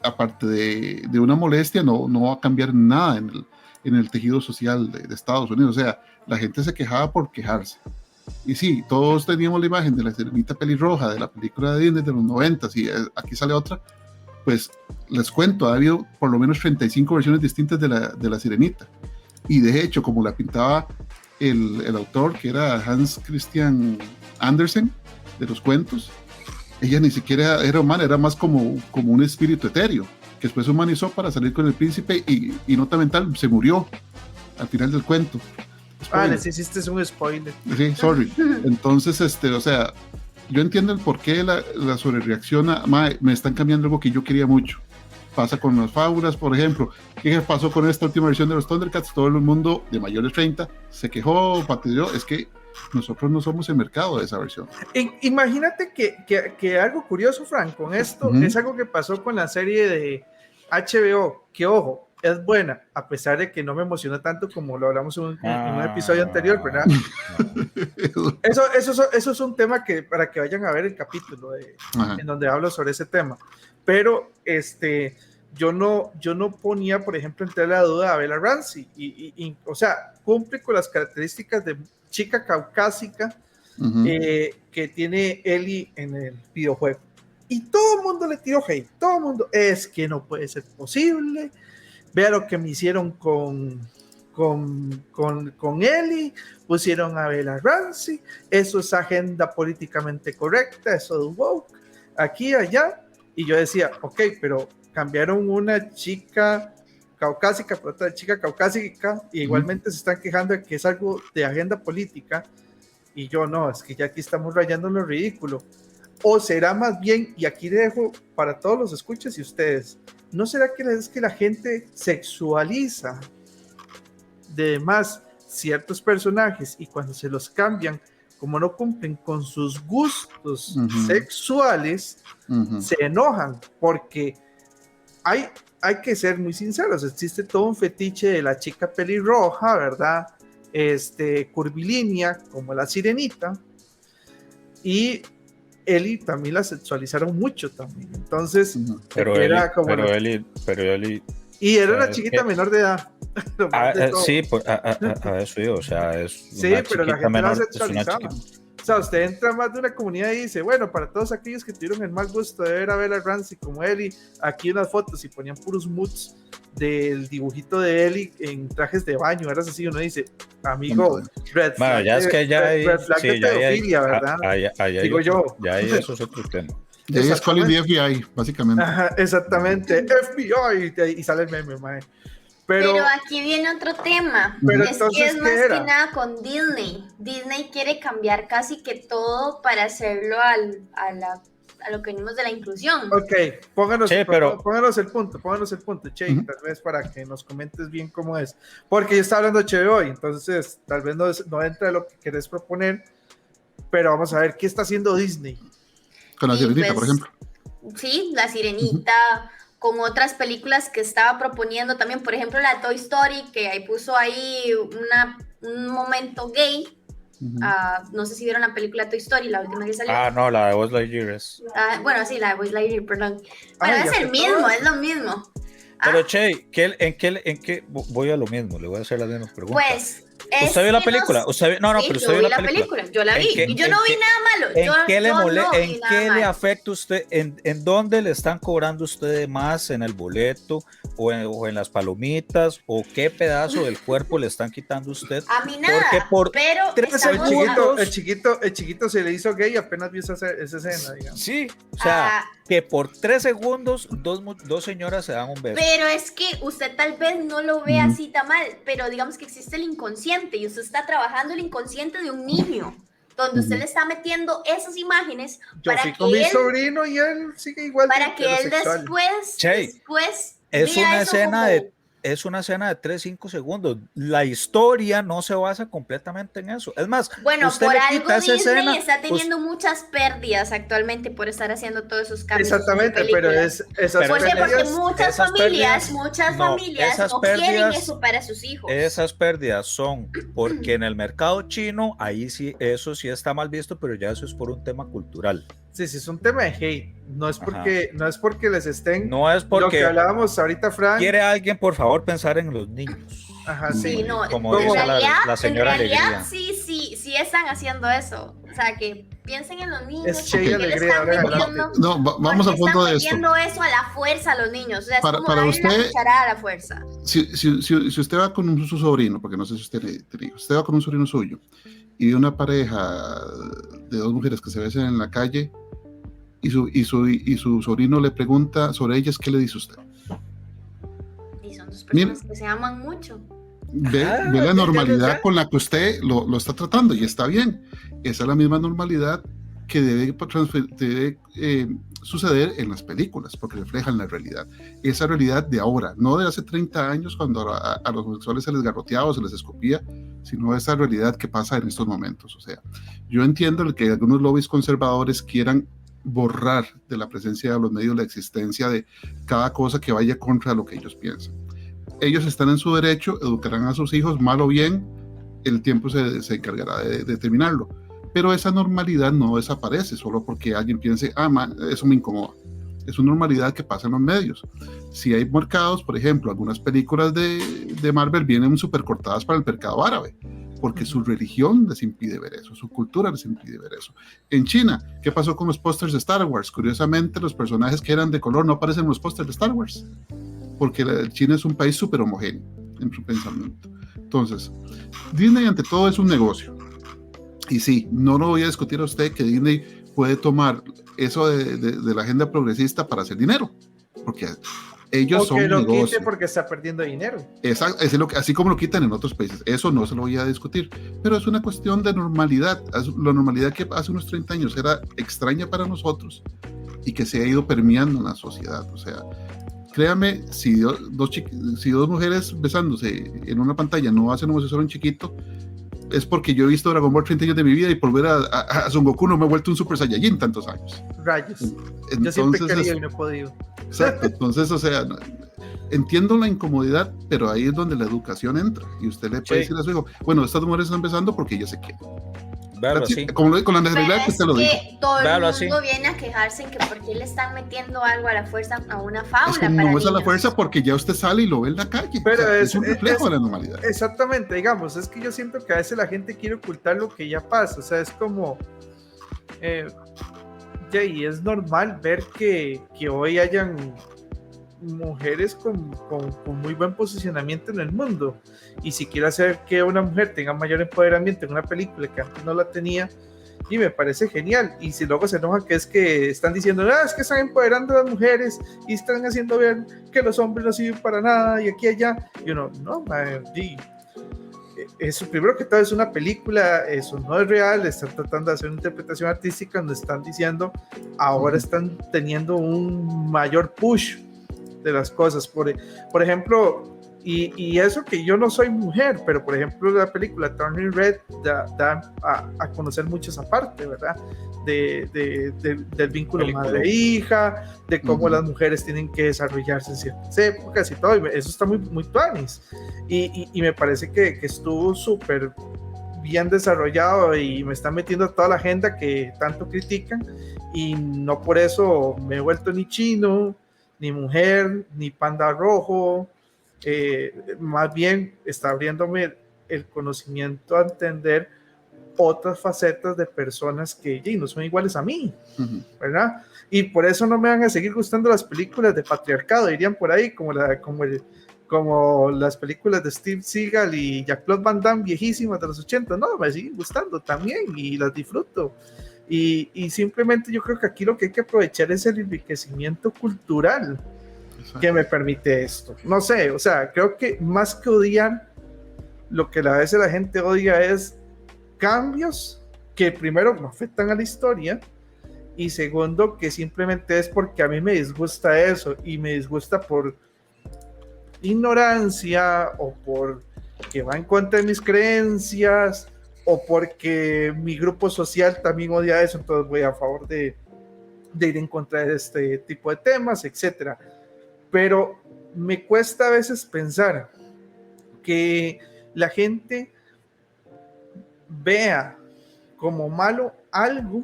aparte de una molestia, no va a cambiar nada en el tejido social de Estados Unidos. O sea, la gente se quejaba por quejarse. Y sí, todos teníamos la imagen de la sirenita pelirroja de la película de Disney de los 90 y aquí sale otra. Pues les cuento, ha habido por lo menos 35 versiones distintas de la sirenita. Y de hecho, como la pintaba el autor, que era Hans Christian Andersen, de los cuentos, ella ni siquiera era humana, era más como un espíritu etéreo, que después se humanizó para salir con el príncipe y nota mental, se murió al final del cuento. Les hiciste un spoiler. Sí, sorry. Entonces, o sea, yo entiendo el por qué la sobrereacción me están cambiando algo que yo quería mucho. Pasa con las fábulas, por ejemplo. ¿Qué pasó con esta última versión de los Thundercats? Todo el mundo de mayores de 30 se quejó, pateó. Es que nosotros no somos el mercado de esa versión. Imagínate que algo curioso, Frank, con esto es algo que pasó con la serie de HBO, que ojo, es buena, a pesar de que no me emociona tanto como lo hablamos en un episodio anterior, ¿verdad? Eso es un tema que para que vayan a ver el capítulo en donde hablo sobre ese tema. Pero yo no ponía, por ejemplo, entre la duda a Bella Ramsey. O sea, cumple con las características de chica caucásica que tiene Ellie en el videojuego. Y todo el mundo le tiró hate. Todo el mundo, es que no puede ser posible. Vea lo que me hicieron con Ellie. Pusieron a Bella Ramsey. Eso es agenda políticamente correcta. Eso es woke. Aquí, allá. Y yo decía, ok, pero cambiaron una chica caucásica por otra chica caucásica y igualmente se están quejando de que es algo de agenda política y yo no, es que ya aquí estamos rayando lo ridículo. O será más bien, y aquí dejo para todos los escuchas y ustedes, ¿no será que es que la gente sexualiza de más ciertos personajes y cuando se los cambian, como no cumplen con sus gustos sexuales, se enojan? Porque hay que ser muy sinceros, existe todo un fetiche de la chica pelirroja, ¿verdad? Curvilínea, como la sirenita, y Ellie también la sexualizaron mucho también, entonces pero Ellie y era una chiquita menor de edad. Sí, pues, a eso digo, o sea, es sí, pero la gente la sexualizaba. O sea, usted entra más de una comunidad y dice, bueno, para todos aquellos que tuvieron el mal gusto de ver a Bella Ramsey como Ellie, aquí unas fotos y ponían puros moods del dibujito de Ellie en trajes de baño, era así, uno dice, amigo, red flag, ya es que ya hay, red flag de pedofilia, ¿verdad? Digo yo. Ya ahí eso es otro tema. Ya es calling the FBI, básicamente. Ajá, exactamente, FBI, y sale el meme, mae. Pero aquí viene otro tema. Pero es que es más que nada con Disney. Disney quiere cambiar casi que todo para hacerlo a la a lo que venimos de la inclusión. Ok, pónganos el punto, Che, Uh-huh. tal vez para que nos comentes bien cómo es. Porque yo estaba hablando de HBO, entonces tal vez no entra lo que querés proponer, pero vamos a ver qué está haciendo Disney. Con la Y Sirenita, pues, por ejemplo. Sí, La Sirenita, con otras películas que estaba proponiendo también, por ejemplo, la Toy Story, que ahí puso ahí un momento gay. Uh-huh. No sé si vieron la película Toy Story, la última que salió. No, la de Buzz Lightyear. Bueno, sí, la de Buzz Lightyear, perdón. Bueno, Ya es sé el mismo, todo. es lo mismo. Pero Che, ¿en qué voy a lo mismo? Le voy a hacer la misma pregunta. Pues, ¿Usted vio la película? Sí, pero usted yo vio vi la la película, yo la vi, y yo no vi nada malo. ¿En Yo qué le no vi nada ¿En qué le malo. afecta a usted? ¿En dónde le están cobrando ustedes más? ¿En el boleto? ¿O en las palomitas? ¿O qué pedazo del cuerpo le están quitando a usted? A mí nada, Porque por pero tres estamos... El chiquito se le hizo gay y apenas vio esa escena, digamos. Sí, o sea, que por 3 segundos dos señoras se dan un beso. Pero es que usted tal vez no lo ve así tan mal, pero digamos que existe el inconsciente y usted está trabajando el inconsciente de un niño, donde usted le está metiendo esas imágenes Yo para fui que con mi él, sobrino y él sigue igual. para que él después es vea una eso escena como... Es una escena de 3-5 segundos. La historia no se basa completamente en eso. Es más, Bueno, usted por le algo quita esa Disney escena, está teniendo muchas pérdidas actualmente por estar haciendo todos esos cambios. Exactamente, pero esas ¿Por qué? Porque pérdidas, muchas familias no quieren eso para sus hijos. Esas pérdidas son porque en el mercado chino, ahí sí, eso sí está mal visto, pero ya eso es por un tema cultural. Sí, es un tema de hate. No es porque les estén. No es porque. Lo que hablábamos ahorita, Frank. ¿Quiere alguien, por favor, pensar en los niños? Ajá, sí, no. Como dice la señora en realidad, Alegría. sí están haciendo eso. O sea, que piensen en los niños. Es Che Alegría. No, vamos al punto de esto. Están metiendo eso a la fuerza a los niños. O sea, es como para darle usted, una cucharada a la fuerza. Si usted va con su sobrino, porque no sé si usted va con un sobrino suyo y una pareja de dos mujeres que se besan en la calle y su sobrino le pregunta sobre ellas, ¿qué le dice usted? Y son dos personas que se aman mucho. Ve la normalidad con la que usted lo está tratando y está bien. Esa es la misma normalidad que debe suceder en las películas, porque reflejan la realidad. Esa realidad de ahora, no de hace 30 años cuando a los homosexuales se les garroteaba o se les escupía, sino esa realidad que pasa en estos momentos. O sea, yo entiendo que algunos lobbies conservadores quieran borrar de la presencia de los medios la existencia de cada cosa que vaya contra lo que ellos piensan. Ellos están en su derecho, educarán a sus hijos, mal o bien, el tiempo se encargará de determinarlo. Pero esa normalidad no desaparece solo porque alguien piense, eso me incomoda. Es una normalidad que pasa en los medios. Si hay mercados, por ejemplo, algunas películas de Marvel vienen súper cortadas para el mercado árabe, porque su religión les impide ver eso, su cultura les impide ver eso. En China, ¿qué pasó con los pósters de Star Wars? Curiosamente, los personajes que eran de color no aparecen en los pósters de Star Wars, porque China es un país súper homogéneo en su pensamiento. Entonces, Disney ante todo es un negocio. Y sí, no lo voy a discutir a usted que Disney puede tomar eso de la agenda progresista para hacer dinero, porque ellos son un negocio. Quite porque está perdiendo dinero. Exacto, así como lo quitan en otros países, eso no se lo voy a discutir, pero es una cuestión de normalidad. La normalidad que hace unos 30 años era extraña para nosotros y que se ha ido permeando en la sociedad. O sea, créame, si dos mujeres besándose en una pantalla no hacen homosexual a un chiquito, es porque yo he visto Dragon Ball 30 años de mi vida y por ver a Son Goku no me he vuelto un Super Saiyajin tantos años. Rayos. Entonces, yo siempre he querido y no he podido. Exacto, entonces, o sea, entiendo la incomodidad, pero ahí es donde la educación entra. Y usted le puede decir a su hijo, bueno, estas mujeres están empezando porque ellas se quieren. Véalo así. Como con la necesidad que usted lo dijo. Todo el mundo viene a quejarse en que por qué le están metiendo algo a la fuerza a una fábula. Es que no es a la fuerza porque ya usted sale y lo ve en la calle. Pero o sea, es un reflejo de la normalidad. Exactamente, digamos, es que yo siento que a veces la gente quiere ocultar lo que ya pasa. O sea, es como... y es normal ver que hoy hayan mujeres con muy buen posicionamiento en el mundo, y si quiere hacer que una mujer tenga mayor empoderamiento en una película que antes no la tenía, y me parece genial. Y si luego se enoja que es que están diciendo, es que están empoderando a las mujeres y están haciendo ver que los hombres no sirven para nada y aquí y allá, y uno, no, eso, primero que todo, es una película, eso no es real, están tratando de hacer una interpretación artística donde están diciendo, ahora están teniendo un mayor push de las cosas, por ejemplo, y eso que yo no soy mujer, pero por ejemplo la película Turning Red da a conocer mucho esa parte, ¿verdad? Del vínculo madre-hija, de cómo las mujeres tienen que desarrollarse en ciertas épocas y todo, y eso está muy, muy tuanis, y me parece que estuvo súper bien desarrollado y me está metiendo a toda la agenda que tanto critican, y no por eso me he vuelto ni chino, ni mujer, ni panda rojo, más bien está abriéndome el conocimiento a entender otras facetas de personas que no son iguales a mí, ¿verdad? Y por eso no me van a seguir gustando las películas de patriarcado, dirían por ahí, como las películas de Steve Seagal y Jean-Claude Van Damme viejísimas de los 80, no, me siguen gustando también y las disfruto. Y simplemente yo creo que aquí lo que hay que aprovechar es el enriquecimiento cultural que me permite esto. No sé, o sea, creo que más que odiar, lo que a veces la gente odia es cambios que primero no afectan a la historia y segundo que simplemente es porque a mí me disgusta eso y me disgusta por ignorancia o por que va en contra de mis creencias o porque mi grupo social también odia eso, entonces voy a favor de ir en contra de este tipo de temas, etcétera. Pero me cuesta a veces pensar que la gente vea como malo algo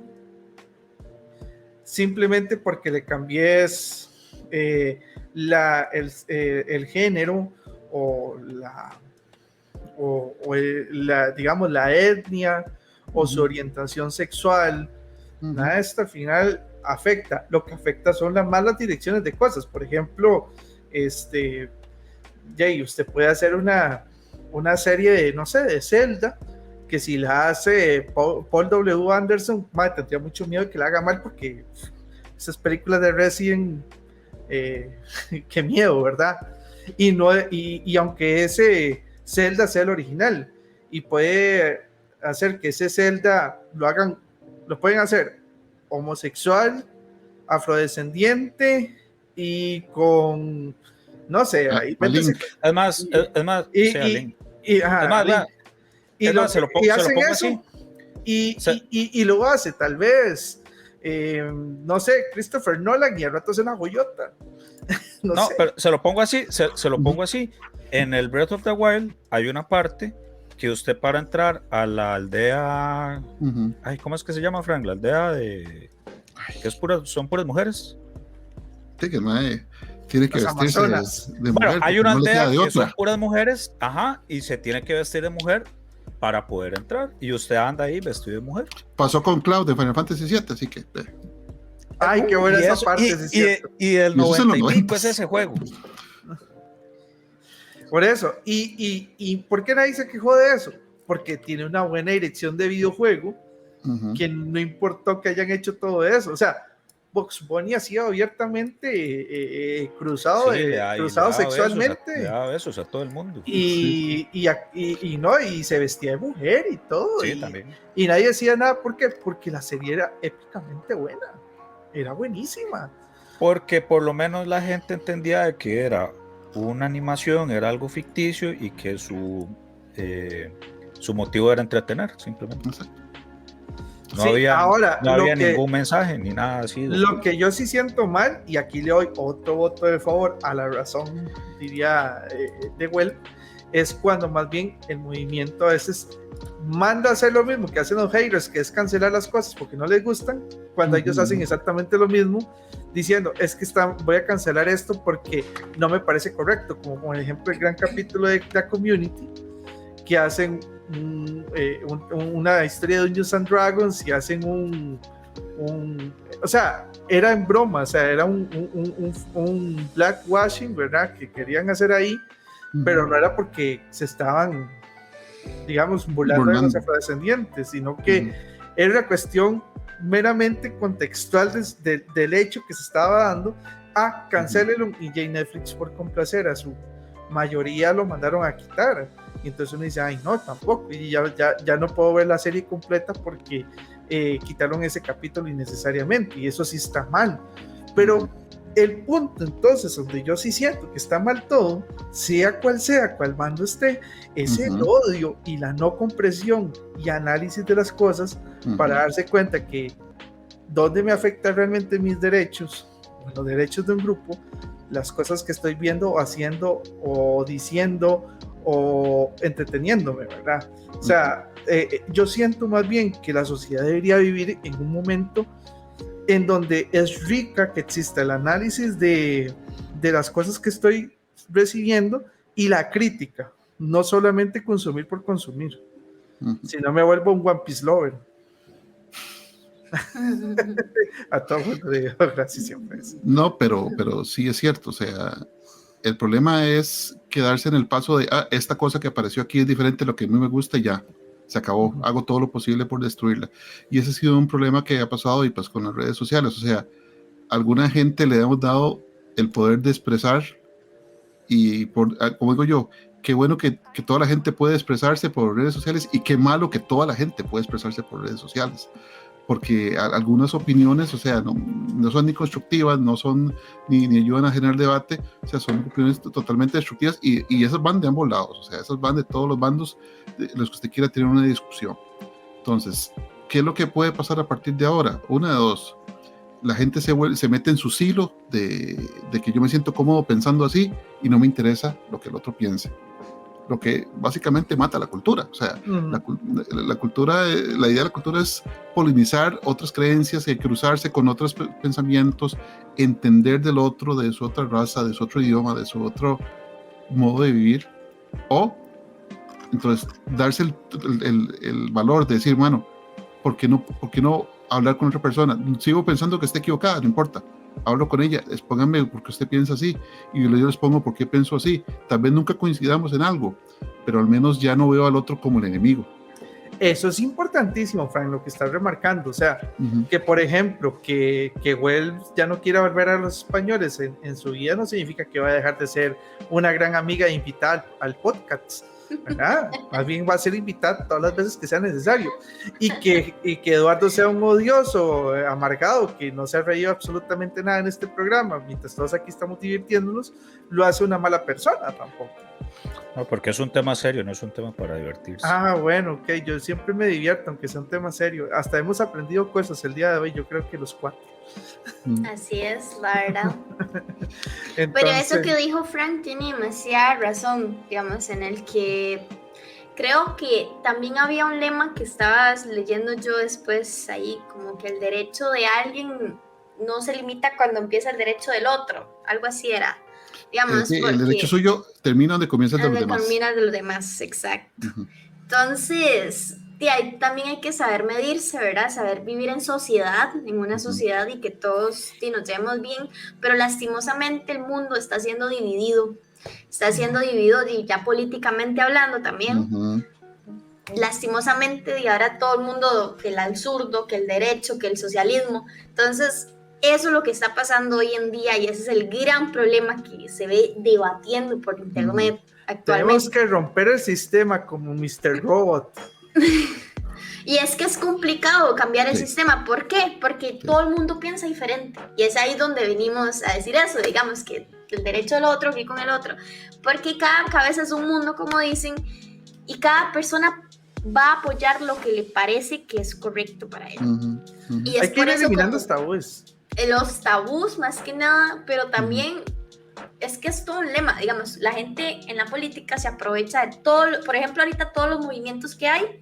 simplemente porque le cambies el género o digamos la etnia o su orientación sexual. Nada de esto al final afecta. Lo que afecta son las malas direcciones de cosas. Por ejemplo, usted puede hacer una serie de, no sé, de Zelda, que si la hace Paul W. Anderson, tendría mucho miedo de que la haga mal, porque esas películas de Resident, qué miedo, ¿verdad? Y aunque ese Zelda sea el original, y puede hacer que ese Zelda lo pueden hacer homosexual, afrodescendiente y con, no sé, ahí además se lo pongo así. Y lo hace tal vez no sé, Christopher Nolan, y al rato es una joyota. no sé. Pero se lo pongo así, se lo pongo así. En el Breath of the Wild hay una parte que usted, para entrar a la aldea, ay, ¿cómo es que se llama, Frank? La aldea de que son puras mujeres. Sí, que tiene que vestirse de mujer. Bueno, hay una aldea que son puras mujeres, y se tiene que vestir de mujer para poder entrar, y usted anda ahí vestido de mujer. Pasó con Cloud de Final Fantasy VII, así que ay, qué buena esa parte. Y el 90 y pico es ese juego. Por eso, y ¿por qué nadie se quejó de eso? Porque tiene una buena dirección de videojuego, que no importó que hayan hecho todo eso. O sea, Bugs Bunny ha sido abiertamente cruzado sexualmente. Le daba besos a todo el mundo. Y se vestía de mujer y todo. Sí, también. Y nadie decía nada. ¿Por qué? Porque la serie era épicamente buena. Era buenísima. Porque por lo menos la gente entendía de que era una animación, era algo ficticio, y que su motivo era entretener, simplemente. No había ningún mensaje ni nada así. Lo que yo sí siento mal, y aquí le doy otro voto de favor a la razón, diría de Well, es cuando más bien el movimiento a veces manda a hacer lo mismo que hacen los haters, que es cancelar las cosas porque no les gustan, cuando ellos hacen exactamente lo mismo, diciendo, es que voy a cancelar esto porque no me parece correcto, como por ejemplo el gran capítulo de The Community, que hacen una historia de Dungeons and Dragons y hacen o sea, era en broma, o sea, era un blackwashing, ¿verdad? Que querían hacer ahí, pero no era porque se estaban, digamos, burlando de los afrodescendientes, sino que era una cuestión meramente contextual del hecho que se estaba dando. Cancélelo, y ya Netflix, por complacer a su mayoría, lo mandaron a quitar. y entonces uno dice, ay, no, tampoco, y ya no puedo ver la serie completa porque quitaron ese capítulo innecesariamente, y eso sí está mal. Pero el punto entonces donde yo sí siento que está mal todo, sea cual bando esté, es el odio y la no comprensión y análisis de las cosas para darse cuenta que dónde me afectan realmente mis derechos, los derechos de un grupo, las cosas que estoy viendo o haciendo o diciendo o entreteniéndome, ¿verdad? O sea, yo siento más bien que la sociedad debería vivir en un momento en donde es rica que exista el análisis de las cosas que estoy recibiendo y la crítica, no solamente consumir por consumir, si no me vuelvo un One Piece lover. A todo mundo le digo gracias siempre. No, pero sí es cierto, o sea, el problema es quedarse en el paso de, esta cosa que apareció aquí es diferente a lo que a mí me gusta y ya, se acabó, hago todo lo posible por destruirla. Y ese ha sido un problema que ha pasado y pues con las redes sociales, o sea, a alguna gente le hemos dado el poder de expresar y como digo yo, qué bueno que toda la gente puede expresarse por redes sociales y qué malo que toda la gente puede expresarse por redes sociales. Porque algunas opiniones, o sea, no son ni constructivas, no son ni ayudan a generar debate, o sea, son opiniones totalmente destructivas y esas van de ambos lados, o sea, esas van de todos los bandos de los que usted quiera tener una discusión. Entonces, ¿qué es lo que puede pasar a partir de ahora? Una de dos, la gente se mete en su silo de que yo me siento cómodo pensando así y no me interesa lo que el otro piense. Lo que básicamente mata la cultura, o sea, la cultura, la idea de la cultura es polinizar otras creencias y cruzarse con otros pensamientos, entender del otro, de su otra raza, de su otro idioma, de su otro modo de vivir, o entonces darse el valor de decir, bueno, ¿por qué no hablar con otra persona? Sigo pensando que esté equivocada, no importa. Hablo con ella, expóngame por qué usted piensa así y yo les pongo por qué pienso así. Tal vez nunca coincidamos en algo, pero al menos ya no veo al otro como el enemigo. Eso es importantísimo, Frank, lo que estás remarcando. O sea, que por ejemplo, que Wells ya no quiera volver a los españoles en su vida no significa que va a dejar de ser una gran amiga e invitada al podcast, ¿verdad? Más bien va a ser invitada todas las veces que sea necesario. Y que Eduardo sea un odioso, amargado, que no se ha reído absolutamente nada en este programa, mientras todos aquí estamos divirtiéndonos, lo hace una mala persona tampoco. No, porque es un tema serio, no es un tema para divertirse. Bueno, ok, yo siempre me divierto, aunque sea un tema serio. Hasta hemos aprendido cosas el día de hoy, yo creo que los 4. Así es, la verdad. Entonces, pero eso que dijo Frank tiene demasiada razón, digamos, en el que creo que también había un lema que estabas leyendo yo después ahí, como que el derecho de alguien no se limita cuando empieza el derecho del otro, algo así era. Digamos, el derecho suyo termina donde comienza el de los demás. Termina de los demás, exacto. Entonces, también hay que saber medirse, ¿verdad? Saber vivir en sociedad, en una sociedad y que todos nos llevemos bien, pero lastimosamente el mundo está siendo dividido y ya políticamente hablando también. Lastimosamente, y ahora todo el mundo, que el absurdo, que el derecho, que el socialismo. Entonces, eso es lo que está pasando hoy en día y ese es el gran problema que se ve debatiendo por internet actualmente. Tenemos que romper el sistema como Mr. Robot. Y es que es complicado cambiar el sistema. ¿Por qué? Porque todo el mundo piensa diferente. Y es ahí donde venimos a decir eso, digamos que el derecho del otro, que con el otro. Porque cada cabeza es un mundo, como dicen, y cada persona va a apoyar lo que le parece que es correcto para él. Y es hay que ir eliminando los tabúes. Los tabús más que nada, pero también es que es todo un lema, digamos, la gente en la política se aprovecha de todo, por ejemplo, ahorita todos los movimientos que hay,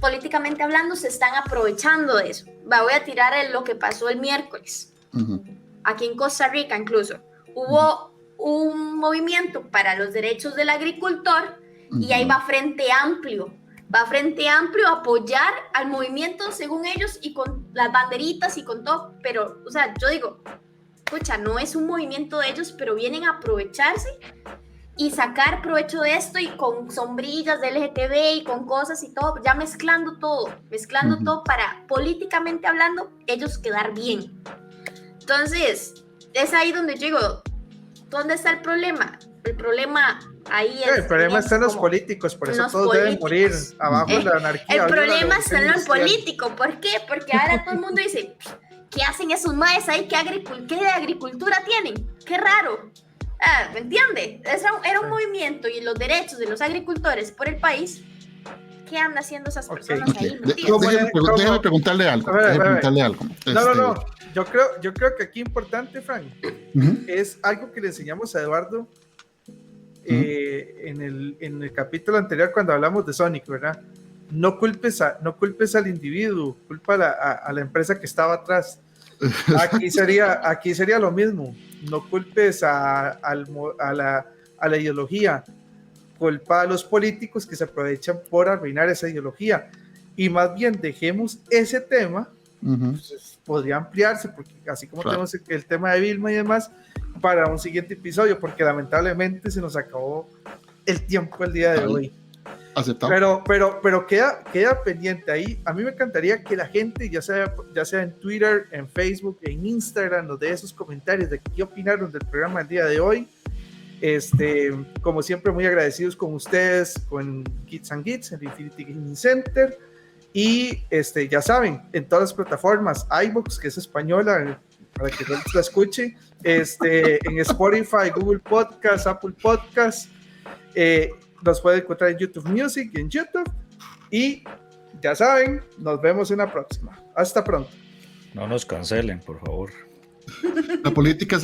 políticamente hablando, se están aprovechando de eso. Voy a tirar lo que pasó el miércoles, aquí en Costa Rica incluso, hubo un movimiento para los derechos del agricultor y ahí va Frente Amplio a apoyar al movimiento según ellos y con las banderitas y con todo, pero, o sea, yo digo, escucha, no es un movimiento de ellos, pero vienen a aprovecharse y sacar provecho de esto y con sombrillas de LGTB y con cosas y todo, ya mezclando todo para, políticamente hablando, ellos quedar bien. Entonces, es ahí donde yo digo, ¿dónde está el problema? El problema ahí el problema está en los políticos, por eso todos deben morir abajo de la anarquía. El problema está en lo político. ¿Por qué? Porque ahora todo el mundo dice, ¿qué hacen esos maes ahí? ¿Qué agricultura tienen? ¡Qué raro! ¿Me entiende? Era un movimiento y los derechos de los agricultores por el país. ¿Qué andan haciendo esas personas ahí? Déjame preguntarle algo. No. Yo creo que aquí importante, Frank, es algo que le enseñamos a Eduardo en el capítulo anterior cuando hablamos de Sonic, ¿verdad? No culpes al individuo, culpa a la empresa que estaba atrás. Aquí sería lo mismo. No culpes a la ideología, culpa a los políticos que se aprovechan por arruinar esa ideología, y más bien dejemos ese tema. Pues, podría ampliarse, porque así como tenemos el tema de Vilma y demás, para un siguiente episodio, porque lamentablemente se nos acabó el tiempo el día de hoy. Aceptado. Pero queda pendiente ahí. A mí me encantaría que la gente, ya sea en Twitter, en Facebook, en Instagram, nos dé esos comentarios de qué opinaron del programa el día de hoy. Como siempre, muy agradecidos con ustedes, con Geeks and Geeks, el Infinity Gaming Center, y ya saben, en todas las plataformas, iVoox, que es española, para que no la escuche, en Spotify, Google Podcast, Apple Podcast, nos pueden encontrar en YouTube Music, en YouTube, y ya saben, nos vemos en la próxima. Hasta pronto. No nos cancelen, por favor. La política es...